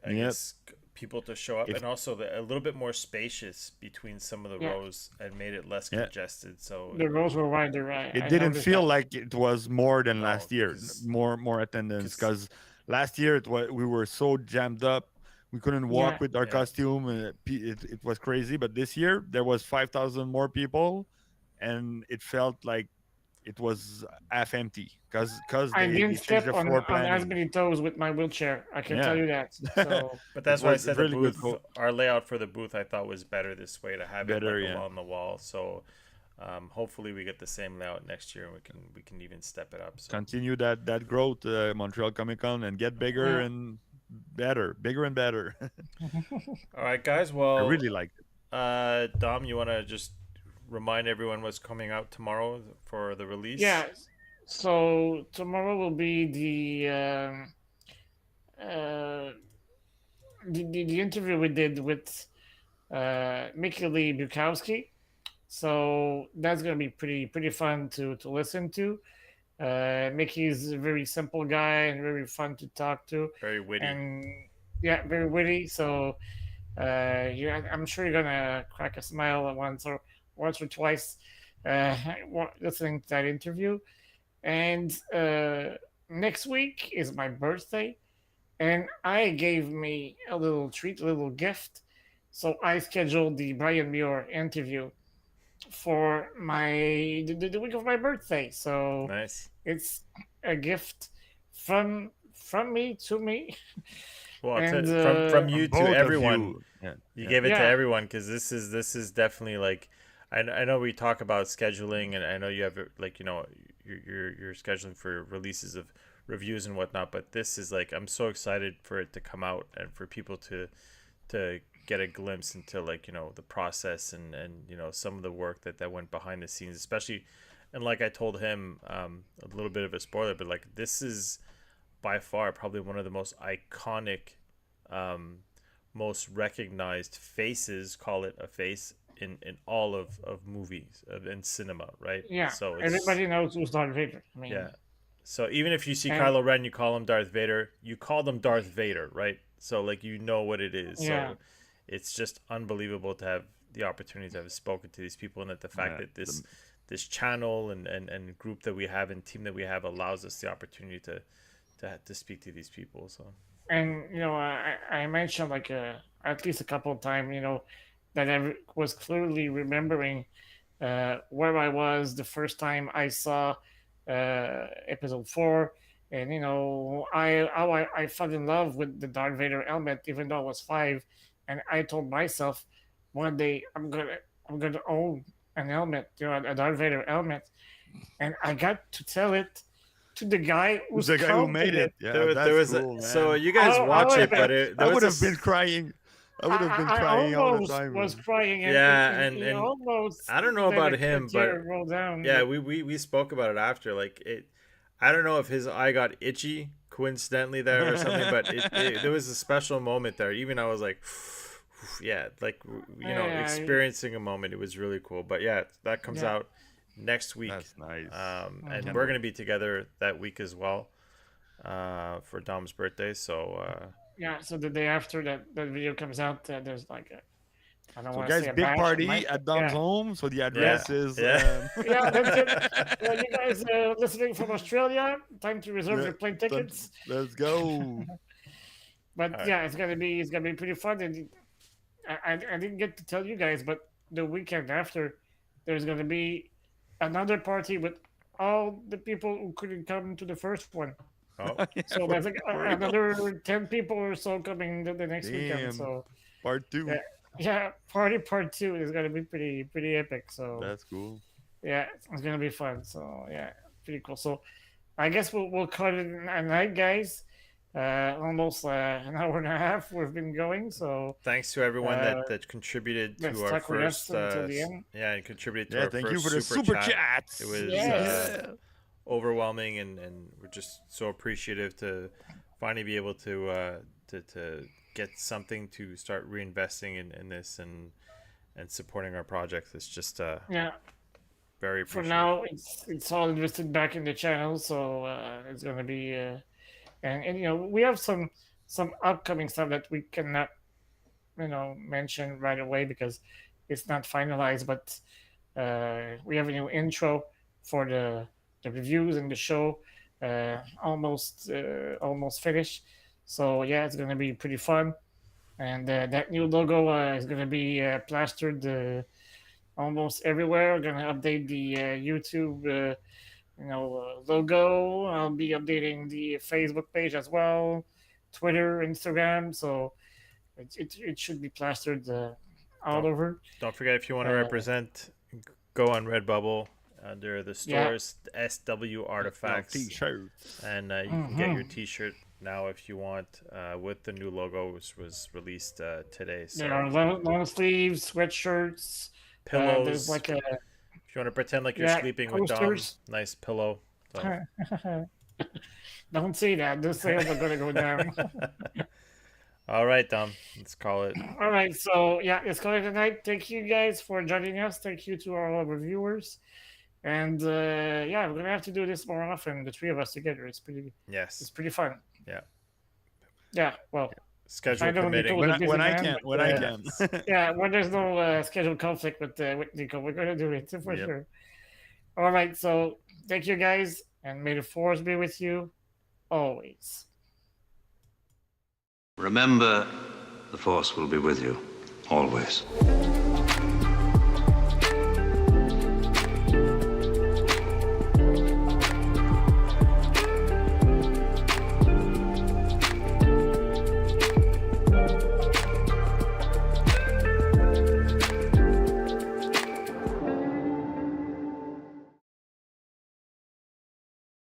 I Yep. guess people to show up, If and also a little bit more spacious between some of the Yeah, rows and made it less yeah, congested. So the rows were wider. it I didn't noticed feel that. like it was more than no, last year, more attendance, because last year we were so jammed up, we couldn't walk Yeah, with our yeah, costume, and it was crazy. But this year there was 5,000 more people, and it felt like it was half empty because I they didn't changed step the floor on as planning. many toes with my wheelchair. I can tell Yeah. you that. So but It that's why I was said the really good. booth, our layout for the booth, I thought was better this way to have it Better, like yeah. along the wall. So hopefully we get the same layout next year, and we can even step it up. So Continue that growth, Montreal Comic Con, and get bigger yeah. and better, bigger and better. all right, guys. I Well, really liked it. Dom, you want to just remind everyone what's coming out tomorrow for the release? Yeah. So tomorrow will be uh, the interview we did with Mickey Lee Bukowski. So that's gonna be pretty fun to listen to. Mickey's a very simple guy and very fun to talk to, Very witty. and yeah, very witty. So I'm sure you're gonna crack a smile once or twice listening to that interview. And next week is my birthday, and I gave me a little treat, a little gift. So I scheduled the Brian Muir interview for the week of my birthday. So Nice. it's a gift from me to me, Well, and from you to Both of everyone, you. Yeah, you yeah. gave it to yeah, everyone because this is definitely like I know we talk about scheduling, and I know you have like you're scheduling for releases of reviews and whatnot, but this is like I'm so excited for it to come out and for people to get a glimpse into like the process and some of the work that went behind the scenes, especially. And like I told him, a little bit of a spoiler, but like this is by far probably one of the most iconic, um, most recognized faces, call it a face, in all of movies in cinema, right? yeah. So it's Everybody knows who's Darth Vader. I yeah. mean, So even if you see and Kylo Ren, you call him Darth Vader. You call him Darth Vader, right? So like what it is. yeah, So it's just unbelievable to have the opportunity to have spoken to these people, and that the fact Yeah, that this channel and group that we have and team that we have allows us the opportunity to speak to these people. So and I mentioned like at least a couple of times, that I was clearly remembering where I was the first time I saw episode 4, and I fell in love with the Darth Vader helmet, even though I was 5, and I told myself one day I'm gonna own an helmet, a Darth Vader helmet, and I got to tell it to the guy who's who's the guy who sculpting made it. it? Yeah, there that's was cool, so man. you guys watch it, but I there was would a have been crying. I would have been I crying all the almost time. was crying, and yeah, he and almost I don't know let about a him, but tear roll down. yeah, But we spoke about it after. Like it, I don't know if his eye got itchy coincidentally there or something, but there was a special moment there. Even I was like, yeah, like yeah, experiencing a moment. It was really cool. But yeah, that comes yeah, out next week, That's nice. and mhm. Can't we're wait. gonna be together that week as well, for Dom's birthday. So Yeah. So the day after that video comes out, there's like I don't So, want to say guys, a big bash. party at Dom's Yeah, home. So the yeah, address is yeah. yeah, that's it. You guys listening from Australia, time to reserve yeah. your plane Time tickets. let's go. But All right. yeah, it's gonna be pretty fun. And I didn't get to tell you guys, but the weekend after, there's gonna be another party with all the people who couldn't come to the first one. Oh, So For there's like real. another 10 people or so coming the next weekend. Damn. So Part yeah, two. yeah, party part 2 is gonna be pretty epic. So That's cool. yeah, it's gonna be fun. So yeah, pretty cool. So I guess we'll cut it a night, guys. Almost an hour and a half we've been going. So thanks to everyone uh, that contributed let's to our stuck with us first until the end. yeah, and contributed to Yeah, our thank you first for the super super chat. It chats. was Yes. Yeah. overwhelming, and we're just so appreciative to finally be able to get something to start reinvesting in this and supporting our projects. It's just Yeah. very For appreciative. now, it's all invested back in the channel, so it's gonna be and we have some upcoming stuff that we cannot mention right away because it's not finalized. But we have a new intro for the reviews and the show, almost finished. So yeah, it's gonna be pretty fun. And that new logo is gonna be plastered almost everywhere. We're gonna update the YouTube. Logo. I'll be updating the Facebook page as well, Twitter, Instagram. So it should be plastered all Don't over. don't forget, if you want to Uh, represent, go on Redbubble under the yeah. stores SW Sell Artefacts, t-shirts. and you can get your T-shirt now if you want, with the new logo, which was released today. There So are long sleeves, sweatshirts. There's pillows. like a If you want to pretend like you're sleeping with Dom, coasters. nice pillow. So. Don't say that. The sales are gonna go down. All right, Dom. Let's call it. All right, so yeah, let's call it a night. Thank you guys for joining us. Thank you to all our viewers. And yeah, we're gonna have to do this more often. The three of us together. It's Yes. pretty fun. Yeah. Yeah. Well, Schedule know permitting. Nico's a busy When I man, can, but, when I can. yeah, when there's no schedule conflict with Nico, we're gonna do it for Yep. sure. All right. So thank you guys, and may the force be with you always. Remember, the Force will be with you always.